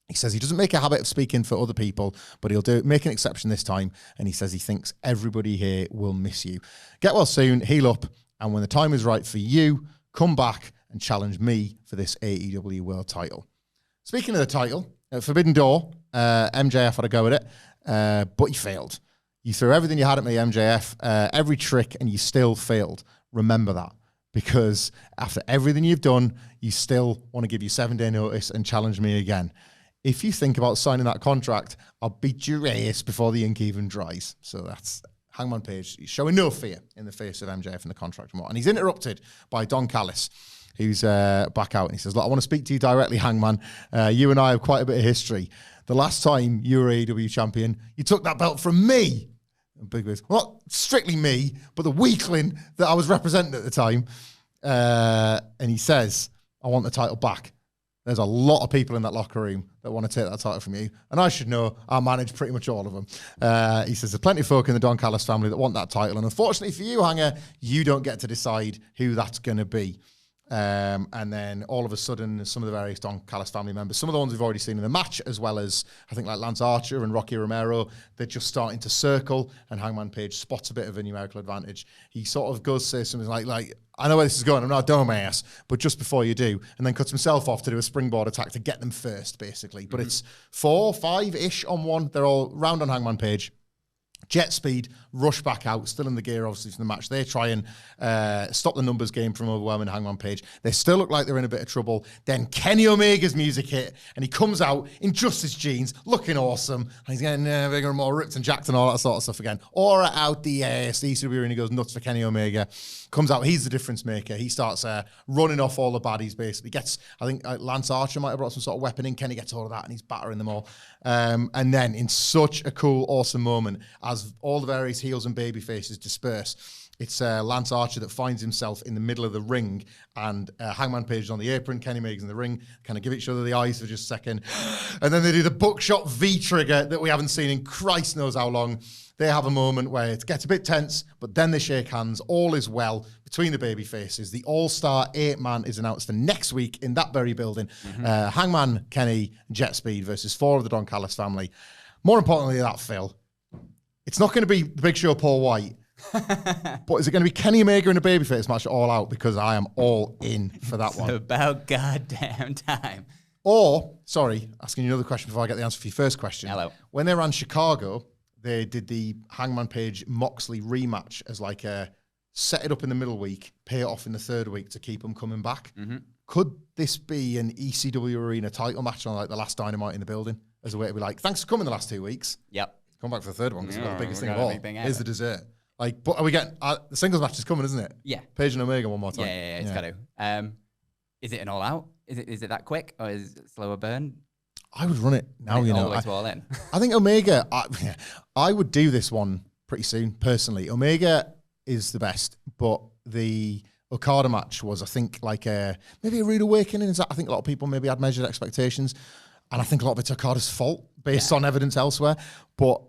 He says he doesn't make a habit of speaking for other people, but he'll make an exception this time, and he says he thinks everybody here will miss you. Get well soon, heal up, and when the time is right for you, come back and challenge me for this AEW World title. Speaking of the title, Forbidden Door, MJF had a go at it, but he failed. You threw everything you had at me, MJF, every trick, and you still failed. Remember that, because after everything you've done, you still want to give you 7-day notice and challenge me again. If you think about signing that contract, I'll beat your ass before the ink even dries. So that's Hangman Page. He's showing no fear in the face of MJF and the contract and what. And he's interrupted by Don Callis, who's back out. And he says, look, I want to speak to you directly, Hangman. You and I have quite a bit of history. The last time you were AEW champion, you took that belt from me. And Big Wiz, well, not strictly me, but the weakling that I was representing at the time. And he says, I want the title back. There's a lot of people in that locker room that want to take that title from you. And I should know, I manage pretty much all of them. He says there's plenty of folk in the Don Callis family that want that title. And unfortunately for you, Hanger, you don't get to decide who that's going to be. And then all of a sudden, some of the various Don Callis family members, some of the ones we've already seen in the match, as well as I think like Lance Archer and Rocky Romero, they're just starting to circle, and Hangman Page spots a bit of a numerical advantage. He sort of goes to say something like, I know where this is going, I'm not a dumbass, but just before you do, and then cuts himself off to do a springboard attack to get them first, basically. But it's 4, 5-ish on one. They're all round on Hangman Page. JetSpeed rush back out, still in the gear, obviously, from the match. They try and stop the numbers game from overwhelming Hangman Page. They still look like they're in a bit of trouble. Then Kenny Omega's music hit, and he comes out in just his jeans, looking awesome. And he's getting bigger and more ripped and jacked and all that sort of stuff again. Aura out the ass. The ECW arena goes nuts for Kenny Omega. Comes out, he's the difference maker. He starts running off all the baddies, basically. Gets, I think Lance Archer might have brought some sort of weapon in. Kenny gets all of that, and he's battering them all. And then, in such a cool, awesome moment, as all the various heels and baby faces disperse, it's Lance Archer that finds himself in the middle of the ring, and Hangman Page is on the apron, Kenny Omega's in the ring, kind of give each other the eyes for just a second, and then they do the buckshot V-trigger that we haven't seen in Christ knows how long. They have a moment where it gets a bit tense, but then they shake hands. All is well between the baby faces. The All-Star 8-Man is announced for next week in that very building. Hangman, Kenny, JetSpeed versus 4 of the Don Callis family. More importantly than that, Phil, it's not going to be the Big Show Paul White, but is it going to be Kenny Omega in a babyface match all out? Because I am all in for that one. It's about goddamn time. Or, sorry, asking you another question before I get the answer for your first question. Hello. When they ran Chicago, they did the Hangman Page Moxley rematch as like a set it up in the middle week, pay it off in the third week to keep them coming back. Could this be an ECW arena title match on like the last Dynamite in the building as a way to be like, thanks for coming the last 2 weeks. Yep. Come back for the third one because we've got the biggest thing of all. Here's the dessert. Like, but are we getting the singles match is coming, isn't it? Yeah. Page and Omega one more time. Yeah, it's got to. Is it an all out? Is it that quick or is it slower burn? I would run it now, all the way to All In. I think Omega, I would do this one pretty soon, personally. Omega is the best, but the Okada match was, I think, like maybe a rude awakening. I think a lot of people maybe had measured expectations, and I think a lot of it's Okada's fault based on evidence elsewhere. But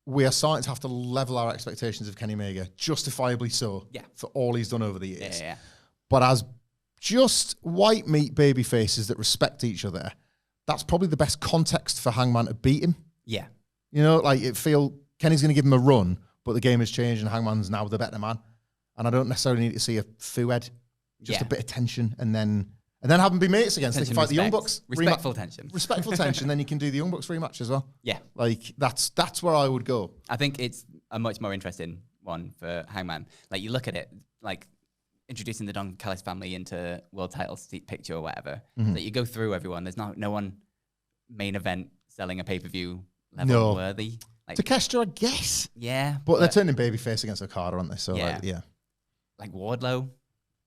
we are starting to have to level our expectations of Kenny Omega, justifiably so, for all he's done over the years. But as just white meat baby faces that respect each other, that's probably the best context for Hangman to beat him. Yeah. You know, like Kenny's going to give him a run, but the game has changed and Hangman's now the better man. And I don't necessarily need to see a foo-ed, just a bit of tension, and then have them be mates again. So they can fight the Young Bucks. Respectful tension. Respectful tension. Then you can do the Young Bucks rematch as well. Yeah. Like, that's where I would go. I think it's a much more interesting one for Hangman. Like, you look at it, like, introducing the Don Callis family into world title seat picture or whatever. That you go through everyone. There's no one main event selling a pay-per-view level worthy. Like, Takeshita, I guess. Yeah. But they're turning babyface against Okada, aren't they? So, like Wardlow.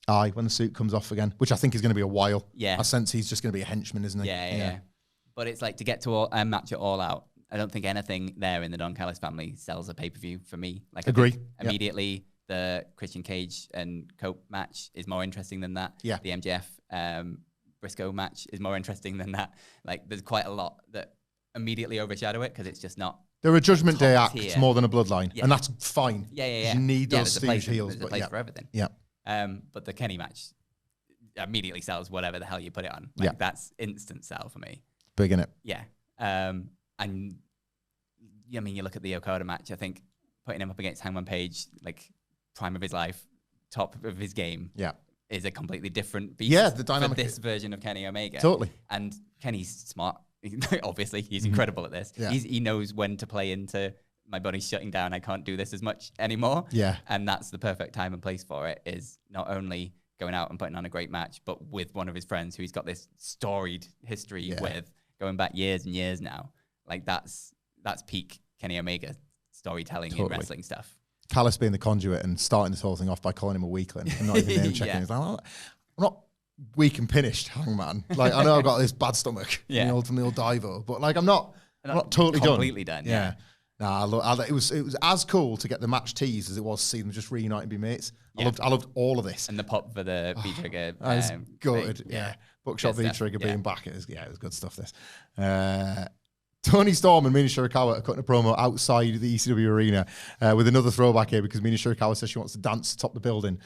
Aye, when the suit comes off again, which I think is going to be a while. Yeah. I sense he's just going to be a henchman, isn't he? Yeah. But it's like, to get to a match at All Out, I don't think anything there in the Don Callis family sells a pay-per-view for me. Like, agree. Immediately, the Christian Cage and Cope match is more interesting than that. Yeah. The MJF Briscoe match is more interesting than that. Like, there's quite a lot that immediately overshadow it because it's just not. They're a Judgment Day act more than a Bloodline, and that's fine. Yeah. You need those stooge heels, there's a place for everything. Yeah. But the Kenny match immediately sells whatever the hell you put it on. Like, that's instant sell for me. Big in it. Yeah. And I mean, you look at the Okada match. I think putting him up against Hangman Page, like prime of his life, top of his game, is a completely different beast. Yeah, the dynamic for this version of Kenny Omega. Totally. And Kenny's smart. Obviously, he's incredible at this. Yeah. He knows when to play into my body's shutting down. I can't do this as much anymore. Yeah. And that's the perfect time and place for it, is not only going out and putting on a great match, but with one of his friends who he's got this storied history with, going back years and years now. Like, that's peak Kenny Omega storytelling in wrestling stuff. Callis being the conduit and starting this whole thing off by calling him a weakling and not even name checking. He's like, I'm not weak and pinished, Hangman. Like, I know I've got this bad stomach from the old Divo, but like, I'm not totally completely done. Nah, it was as cool to get the match teased as it was to see them just reunite and be mates. I loved all of this. And the pop for the V-Trigger. I was gutted. Buckshot V-Trigger being back. It was good stuff, this. Toni Storm and Mina Shirakawa are cutting a promo outside the ECW arena with another throwback here, because Mina Shirakawa says she wants to dance atop the building,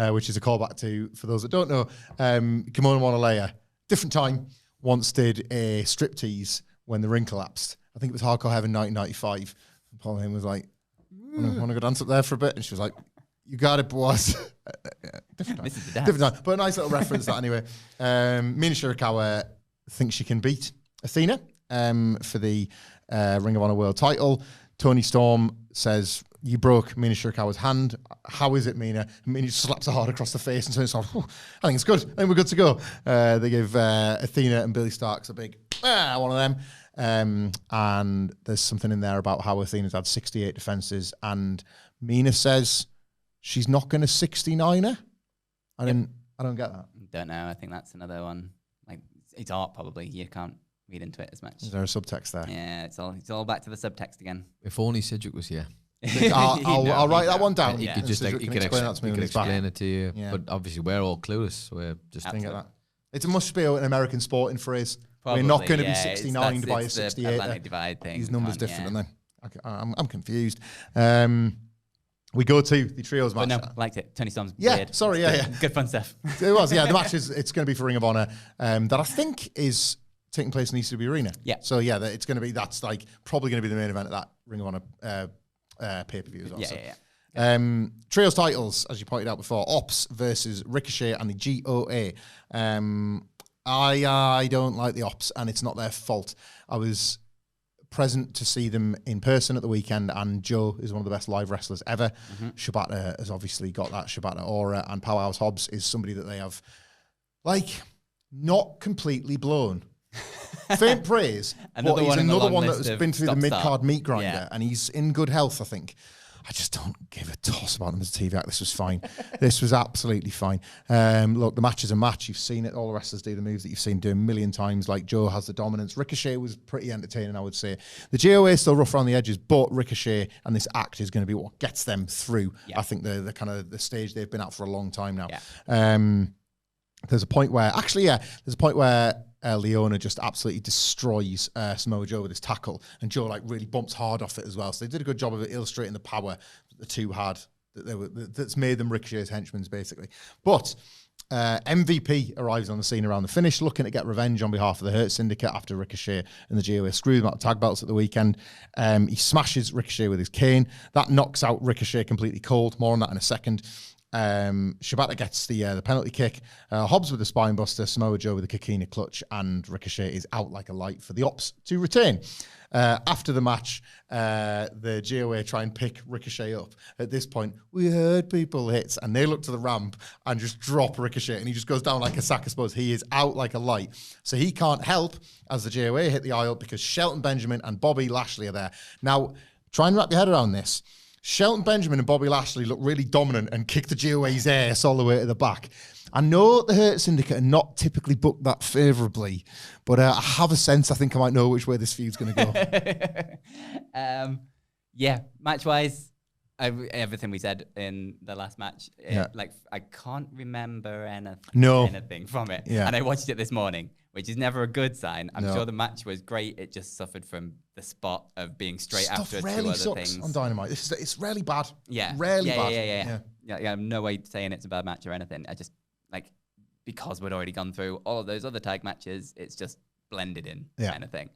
which is a callback to, for those that don't know, Kimono Wanalea, different time, once did a striptease when the ring collapsed. I think it was Hardcore Heaven 1995. And Paul Heyman was like, want to go dance up there for a bit? And she was like, you got it, boss. Different time. This is the dance. Different time. But a nice little reference that anyway. Mina Shirakawa thinks she can beat Athena for the Ring of Honor World title. Toni Storm says, you broke Mina Shirakawa's hand. How is it, Mina? Mina slaps her hard across the face and turns on, I think it's good. I think we're good to go. They give Athena and Billy Starks a big, one of them. And there's something in there about how Athena's had 68 defenses, and Mina says she's not going to 69her. I don't get that. Don't know. I think that's another one. Like, it's art, probably. You can't read into it as much. Is there a subtext there? Yeah, it's all back to the subtext again. If only Sidgwick was here. I'll write that one down. He could just explain it to you. Yeah. But obviously, we're all clueless. We're just thinking that. It must be an American sporting phrase. Probably, we're not going to be 69'd by a 68. Atlantic divide thing. These numbers different, aren't they? I'm confused. We go to the trios match. But no, liked it. Toni Storm's weird. Sorry, Good fun stuff. It was, the match it's going to be for Ring of Honor, that I think is taking place in ECW Arena. Yeah. So it's going to be, that's like probably going to be the main event of that Ring of Honor pay-per-view as well. Yeah. Trios titles, as you pointed out before, Opps versus Ricochet and the GOA. I don't like the Opps, and it's not their fault. I was present to see them in person at the weekend, and Joe is one of the best live wrestlers ever. Shibata has obviously got that Shibata aura, and Powerhouse Hobbs is somebody that they have, like, not completely blown. Faint praise, but he's another one that has been through the mid-card meat grinder, and he's in good health, I think. I just don't give a toss about them as a TV act. This was fine. This was absolutely fine. Look, the match is a match. You've seen it. All the wrestlers do the moves that you've seen do a million times. Like Joe has the dominance. Ricochet was pretty entertaining, I would say. The GOA is still rough around the edges, but Ricochet and this act is going to be what gets them through. I think the kind of the stage they've been at for a long time now. There's a point where Leona just absolutely destroys Samoa Joe with his tackle, and Joe like really bumps hard off it as well. So they did a good job of it, illustrating the power that the two had, that's made them Ricochet's henchmen, basically. But MVP arrives on the scene around the finish, looking to get revenge on behalf of the Hurt Syndicate after Ricochet and the GOA screwed them out of tag belts at the weekend. He smashes Ricochet with his cane. That knocks out Ricochet completely cold. More on that in a second. Shibata gets the penalty kick. Hobbs with the spine buster, Samoa Joe with the Kikina clutch, and Ricochet is out like a light for the Opps to retain. After the match, the GOA try and pick Ricochet up. At this point, we heard people hits, and they look to the ramp and just drop Ricochet, and he just goes down like a sack of spuds. He is out like a light. So he can't help as the GOA hit the aisle because Shelton Benjamin and Bobby Lashley are there. Now, try and wrap your head around this. Shelton Benjamin and Bobby Lashley look really dominant and kick the GOA's ass all the way to the back. I know the Hurt Syndicate are not typically booked that favourably, but I have a sense I think I might know which way this feud's going to go. Match-wise, everything we said in the last match, I can't remember anything from it. Yeah. And I watched it this morning, which is never a good sign. I'm sure the match was great. It just suffered from the spot of being straight after two other things. On Dynamite. It's rarely bad. Yeah. Rarely bad. Yeah, I'm no way saying it's a bad match or anything. I just, because we'd already gone through all of those other tag matches, it's just blended in kind of thing.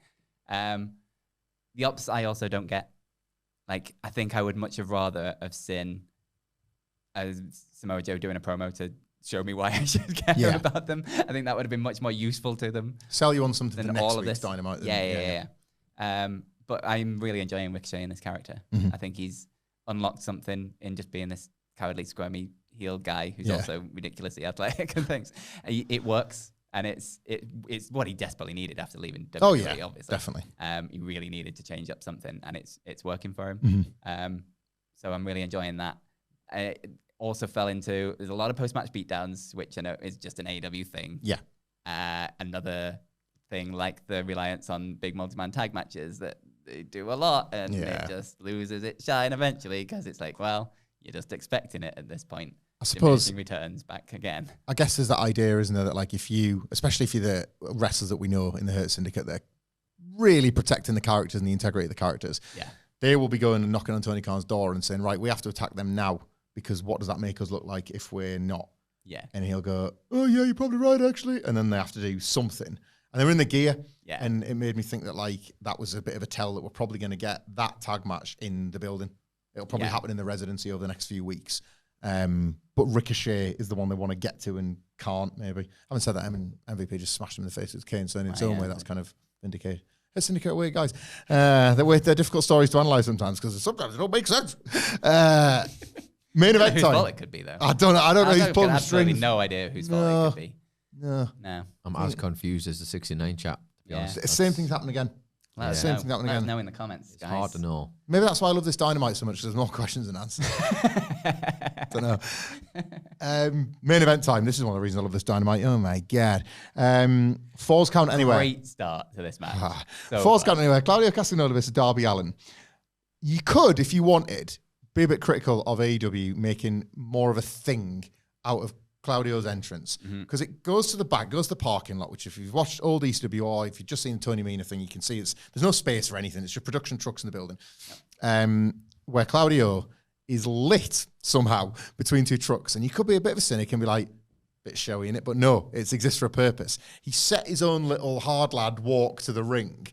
The Opps I also don't get. I think I would much have rather have seen Samoa Joe doing a promo to show me why I should care about them. I think that would have been much more useful to them. Sell you on something than for next all of week's this. Dynamite. Yeah. But I'm really enjoying Ricochet in this character. I think he's unlocked something in just being this cowardly, squirmy heel guy who's also ridiculously athletic and things. It works. And it's what he desperately needed after leaving WWE, obviously. Definitely. He really needed to change up something, and it's working for him. So I'm really enjoying that. It also fell into, there's a lot of post-match beatdowns, which I know is just an AEW thing. Yeah. Another thing like the reliance on big multi-man tag matches that they do a lot, and it just loses its shine eventually because it's you're just expecting it at this point. I suppose diminishing returns back again. I guess there's that idea, isn't there, that if you, especially if you're the wrestlers that we know in the Hurt Syndicate, they're really protecting the characters and the integrity of the characters. Yeah. They will be going and knocking on Tony Khan's door and saying, right, we have to attack them now because what does that make us look like if we're not? Yeah. And he'll go, oh yeah, you're probably right actually. And then they have to do something. And they're in the gear. Yeah. And it made me think that that was a bit of a tell that we're probably going to get that tag match in the building. It'll probably happen in the residency over the next few weeks. But Ricochet is the one they want to get to and can't, maybe. I haven't said that MVP just smashed him in the face with Kane, so in its own way, that's kind of vindicated. It's Syndicate way, guys. They're difficult stories to analyse sometimes because sometimes they don't make sense. Main event whose time. fault it could be, though. I don't know who's pulling the strings. I have no idea whose fault it could be. No. I'm as confused as the 69 chat, to be honest. Same thing's happening again. Same thing happening again. Let us know in the comments, guys. It's hard to know. Maybe that's why I love this Dynamite so much. There's more questions than answers. Don't know. Main event time. This is one of the reasons I love this Dynamite. Oh my God. Falls count anywhere. Great start to this match. Falls count anywhere. Claudio Castagnoli versus Darby Allin. You could, if you wanted, be a bit critical of AEW making more of a thing out of Claudio's entrance because it goes to the back, goes to the parking lot, which if you've watched old ECW or if you've just seen the Toni Mina thing, you can see there's no space or anything. It's your production trucks in the building. Where Claudio is lit somehow between two trucks. And you could be a bit of a cynic and be like, bit showy in it, but no, it exists for a purpose. He set his own little hard lad walk to the ring.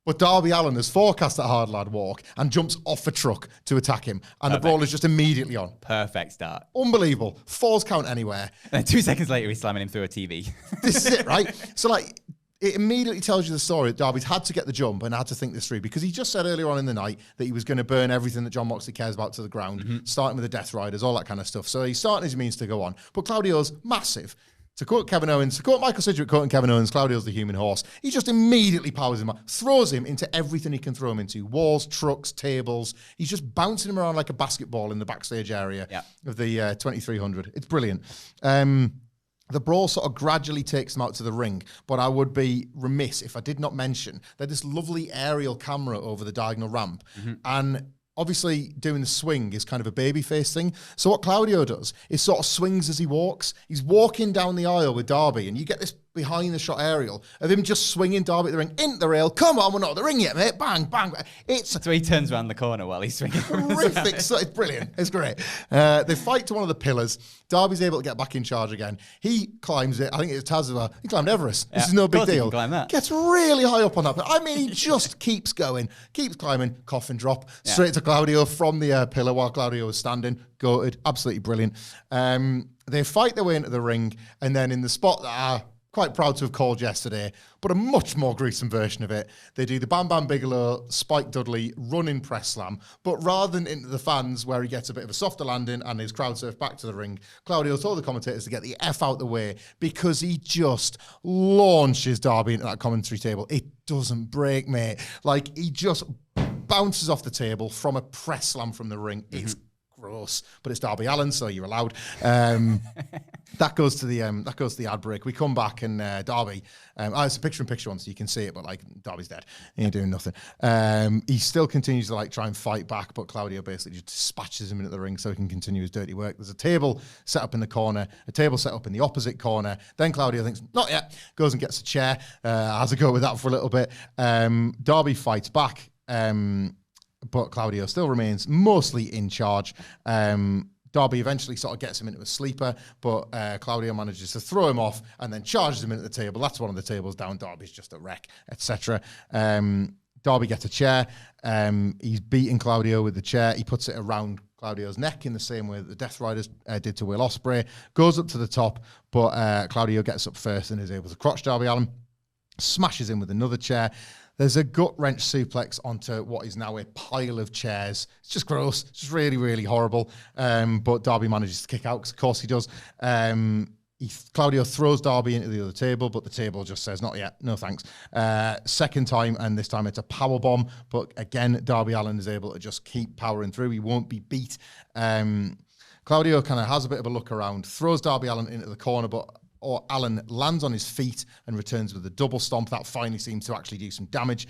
But Darby Allin has forecast that hard lad walk and jumps off a truck to attack him. And the brawl is just immediately on. Perfect start. Unbelievable. Falls count anywhere. And 2 seconds later, he's slamming him through a TV. This is it, right? So, it immediately tells you the story that Darby's had to get the jump and had to think this through because he just said earlier on in the night that he was going to burn everything that John Moxley cares about to the ground, starting with the Death Riders, all that kind of stuff. So he's starting his means to go on. But Claudio's massive. to quote Kevin Owens, to quote Michael Sidgwick quoting Kevin Owens, Claudio's the human horse. He just immediately powers him up, throws him into everything he can throw him into. Walls, trucks, tables. He's just bouncing him around like a basketball in the backstage area of the 2300. It's brilliant. The brawl sort of gradually takes him out to the ring, but I would be remiss if I did not mention that this lovely aerial camera over the diagonal ramp, and obviously doing the swing is kind of a babyface thing. So what Claudio does is sort of swings as he walks. He's walking down the aisle with Darby, and you get this behind the shot aerial of him just swinging Darby at the ring, into the rail. Come on, we're not at the ring yet, mate. Bang, bang. So he turns around the corner while he's swinging. Horrific. So it's brilliant. It's great. They fight to one of the pillars. Darby's able to get back in charge again. He climbs it. I think it's Taz as well. He climbed Everest. This is no big deal. Climb that. Gets really high up on that. But I mean, he just keeps going, keeps climbing, coffin drop, straight to Claudio from the pillar while Claudio was standing. Goated. Absolutely brilliant. They fight their way into the ring, and then in the spot that I quite proud to have called yesterday, but a much more gruesome version of it, they do the Bam Bam Bigelow, Spike Dudley running press slam, but rather than into the fans where he gets a bit of a softer landing and his crowd surf back to the ring, Claudio told the commentators to get the F out the way because he just launches Darby into that commentary table. It doesn't break, mate. Like, he just bounces off the table from a press slam from the ring. It's gross, but it's Darby Allin, so you're allowed. That goes to the ad break. We come back and Darby, it's a picture-in-picture one, so you can see it, but like Darby's dead. He ain't doing nothing. He still continues to like try and fight back, but Claudio basically just dispatches him into the ring so he can continue his dirty work. There's a table set up in the corner, a table set up in the opposite corner. Then Claudio thinks, not yet, goes and gets a chair, has a go with that for a little bit. Darby fights back. But Claudio still remains mostly in charge. Darby eventually sort of gets him into a sleeper, but Claudio manages to throw him off and then charges him into the table. That's one of the tables down. Darby's just a wreck, etc. Darby gets a chair. He's beating Claudio with the chair. He puts it around Claudio's neck in the same way that the Death Riders did to Will Ospreay. Goes up to the top, but Claudio gets up first and is able to crotch Darby Allin. Smashes him with another chair. There's a gut-wrench suplex onto what is now a pile of chairs. It's just gross. It's just really, really horrible. But Darby manages to kick out, because of course he does. Claudio throws Darby into the other table, but the table just says, not yet, no thanks. Second time, and this time it's a power bomb. But again, Darby Allin is able to just keep powering through. He won't be beat. Claudio kind of has a bit of a look around, throws Darby Allin into the corner, but Allin lands on his feet and returns with a double stomp. That finally seems to actually do some damage.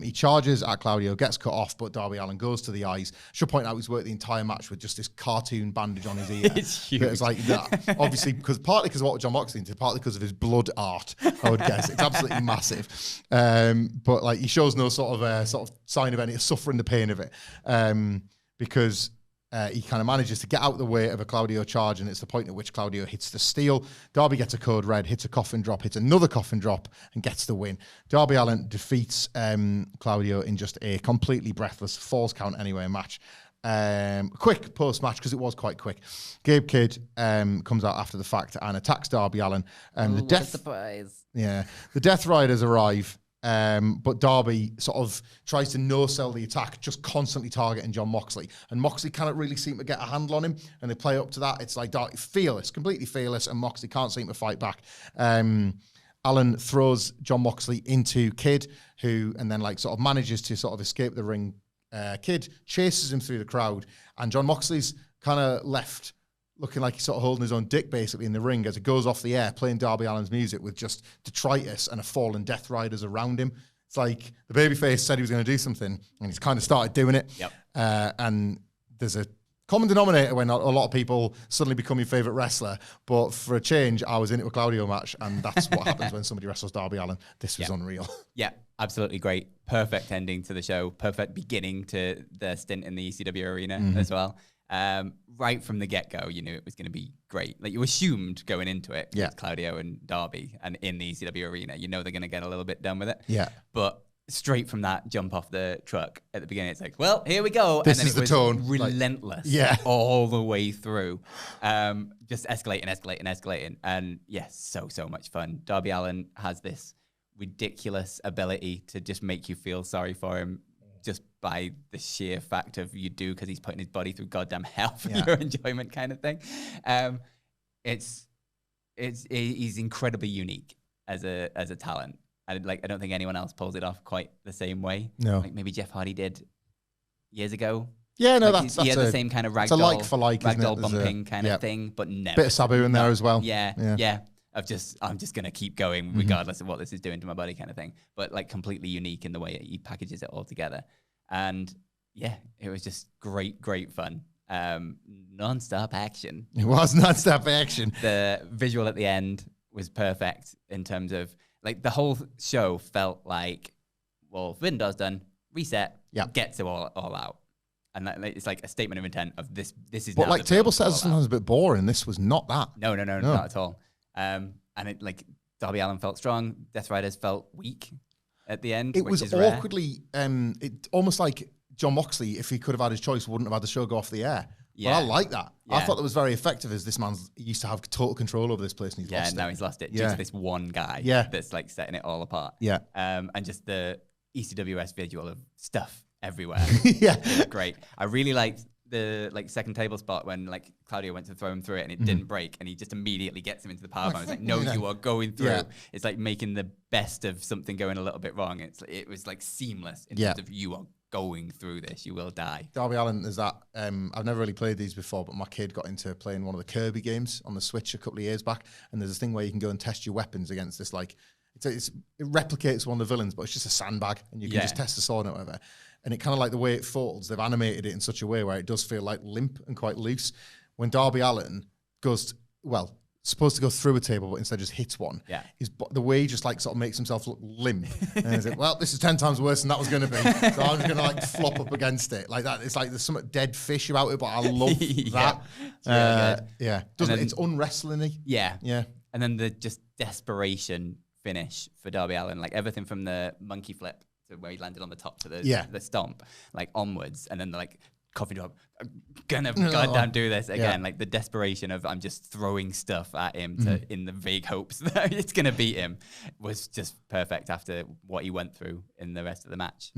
He charges at Claudio, gets cut off, but Darby Allin goes to the eyes. Should point out he's worked the entire match with just this cartoon bandage on his ear. It's huge. It's like that, obviously, partly because of what John Moxley did, partly because of his blood art, I would guess. It's absolutely massive. But like, he shows no sort of sign of any suffering the pain of it, because he kind of manages to get out of the way of a Claudio charge, and it's the point at which Claudio hits the steel. Darby gets a code red, hits a coffin drop, hits another coffin drop, and gets the win. Darby Allin defeats Claudio in just a completely breathless falls count anyway match. Quick post-match, because it was quite quick. Gabe Kidd comes out after the fact and attacks Darby Allin. Surprise. Yeah, the Death Riders arrive. But Darby sort of tries to no-sell the attack, just constantly targeting John Moxley. And Moxley cannot really seem to get a handle on him, and they play up to that. It's like Darby, fearless, completely fearless, and Moxley can't seem to fight back. Allin throws John Moxley into Kidd, and then like sort of manages to sort of escape the ring. Kidd chases him through the crowd, and John Moxley's kind of left looking like he's sort of holding his own dick basically in the ring as it goes off the air, playing Darby Allin's music with just detritus and a fallen Death Riders around him. It's like the babyface said he was going to do something, and he's kind of started doing it. Yep. And there's a common denominator when a lot of people suddenly become your favourite wrestler. But for a change, I was into a Claudio match, and that's what happens when somebody wrestles Darby Allin. This was unreal. Yeah, absolutely great. Perfect ending to the show. Perfect beginning to the stint in the ECW arena as well. Right from the get-go, you knew it was going to be great. Like, you assumed going into it with Claudio and Darby and in the ECW arena, you know they're going to get a little bit done with it. Yeah. But straight from that jump off the truck at the beginning, it's like, well, here we go. This and then is the tone. Relentless all the way through. Just escalating. And yes, so much fun. Darby Allin has this ridiculous ability to just make you feel sorry for him, just by the sheer fact of you do, because he's putting his body through goddamn hell for your enjoyment kind of thing. It's he's incredibly unique as a talent. I don't think anyone else pulls it off quite the same way. No, like maybe Jeff Hardy did years ago. Yeah, no, like he had the same kind of ragdoll, like for like, ragdoll bumping kind of thing, but never bit of Sabu in there as well. Yeah. I'm just gonna keep going regardless of what this is doing to my body, kind of thing. But like completely unique in the way he packages it all together, and yeah, it was just great fun. Non-stop action. It was non-stop action. The visual at the end was perfect in terms of like the whole show felt like, well, Forbidden Door's done, reset, get to all out. And that, it's like a statement of intent of this is. But like table sets are sometimes a bit boring. This was not that. No, not at all. And it like Darby Allin felt strong. Death Riders felt weak at the end. It was awkwardly, it almost like Jon Moxley, if he could have had his choice, wouldn't have had the show go off the air. Yeah. But I like that. Yeah. I thought that was very effective, as this man's used to have total control over this place and he's lost it. Yeah, now he's lost it due to this one guy that's like setting it all apart. Yeah. And just the ECWS visual of stuff everywhere. Great. I really liked the like second table spot when like Claudio went to throw him through it and it didn't break and he just immediately gets him into the powerbomb. It's like, no, you are going through. Yeah. It's like making the best of something going a little bit wrong. It was like seamless in terms of you are going through this, you will die. Darby Allin is that. I've never really played these before, but my kid got into playing one of the Kirby games on the Switch a couple of years back, and there's this thing where you can go and test your weapons against this like it replicates one of the villains, but it's just a sandbag, and you can just test the sword and whatever. And it kind of like the way it folds, they've animated it in such a way where it does feel like limp and quite loose. When Darby Allin goes, supposed to go through a table, but instead just hits one. Yeah. The way he just like sort of makes himself look limp. And he's like, well, this is 10 times worse than that was going to be. So I'm just going to like flop up against it. Like that. It's like there's some dead fish about it, but I love that. It's unwrestling-y. Yeah. And then the just desperation finish for Darby Allin, like everything from the monkey flip to where he landed on the top to the stomp, like onwards, and then the like coffee drop, I'm gonna goddamn do this again. Like the desperation of I'm just throwing stuff at him in the vague hopes that it's gonna beat him was just perfect after what he went through in the rest of the match.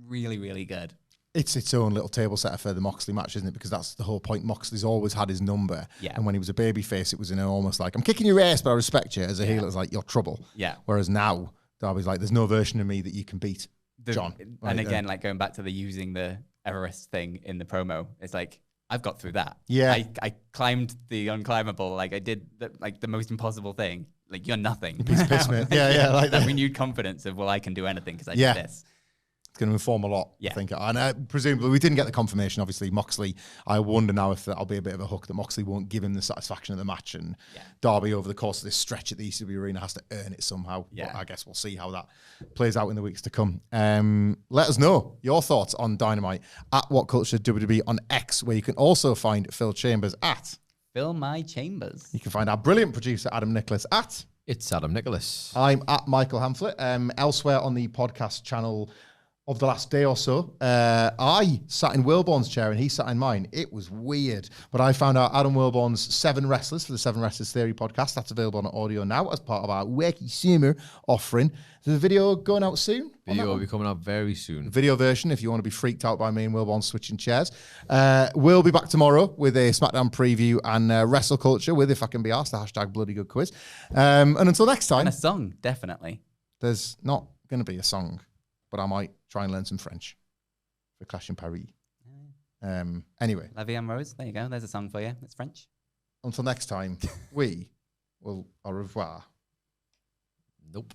Really, really good. It's its own little table setter for the Moxley match, isn't it? Because that's the whole point. Moxley's always had his number. Yeah. And when he was a babyface, it was almost like, I'm kicking your ass, but I respect you. As a heel, it was like, you're trouble. Yeah. Whereas now, Darby's like, there's no version of me that you can beat, John. And again, like going back to the using the Everest thing in the promo, it's like, I've got through that. Yeah. I climbed the unclimbable. Like I did the most impossible thing. Like you're nothing. Piece of piss, mate. Yeah. Like that renewed confidence of, well, I can do anything because I did this. It's going to inform a lot, I think. And presumably, we didn't get the confirmation, obviously. Moxley, I wonder now if that'll be a bit of a hook that Moxley won't give him the satisfaction of the match. And Darby, over the course of this stretch at the ECW Arena, has to earn it somehow. Yeah. But I guess we'll see how that plays out in the weeks to come. Let us know your thoughts on Dynamite at WhatCulture WWE on X, where you can also find Phil Chambers at Phil My Chambers. You can find our brilliant producer, Adam Nicholas, at It's Adam Nicholas. I'm at Michael Hamflett. Elsewhere on the podcast channel of the last day or so, I sat in Wilborn's chair and he sat in mine. It was weird. But I found out Adam Wilborn's 7 Wrestlers for the 7 Wrestlers Theory podcast. That's available on audio now as part of our Wacky Summer offering. Is the video going out soon? Video will be coming out very soon. The video version, if you want to be freaked out by me and Wilborn switching chairs. We'll be back tomorrow with a SmackDown preview and Wrestle Culture with, if I can be asked, the hashtag Bloody Good Quiz. And until next time. And a song, definitely. There's not going to be a song, but I might try and learn some French for Clash in Paris. Anyway. La Vie en Rose. There you go. There's a song for you. It's French. Until next time, we will au revoir. Nope.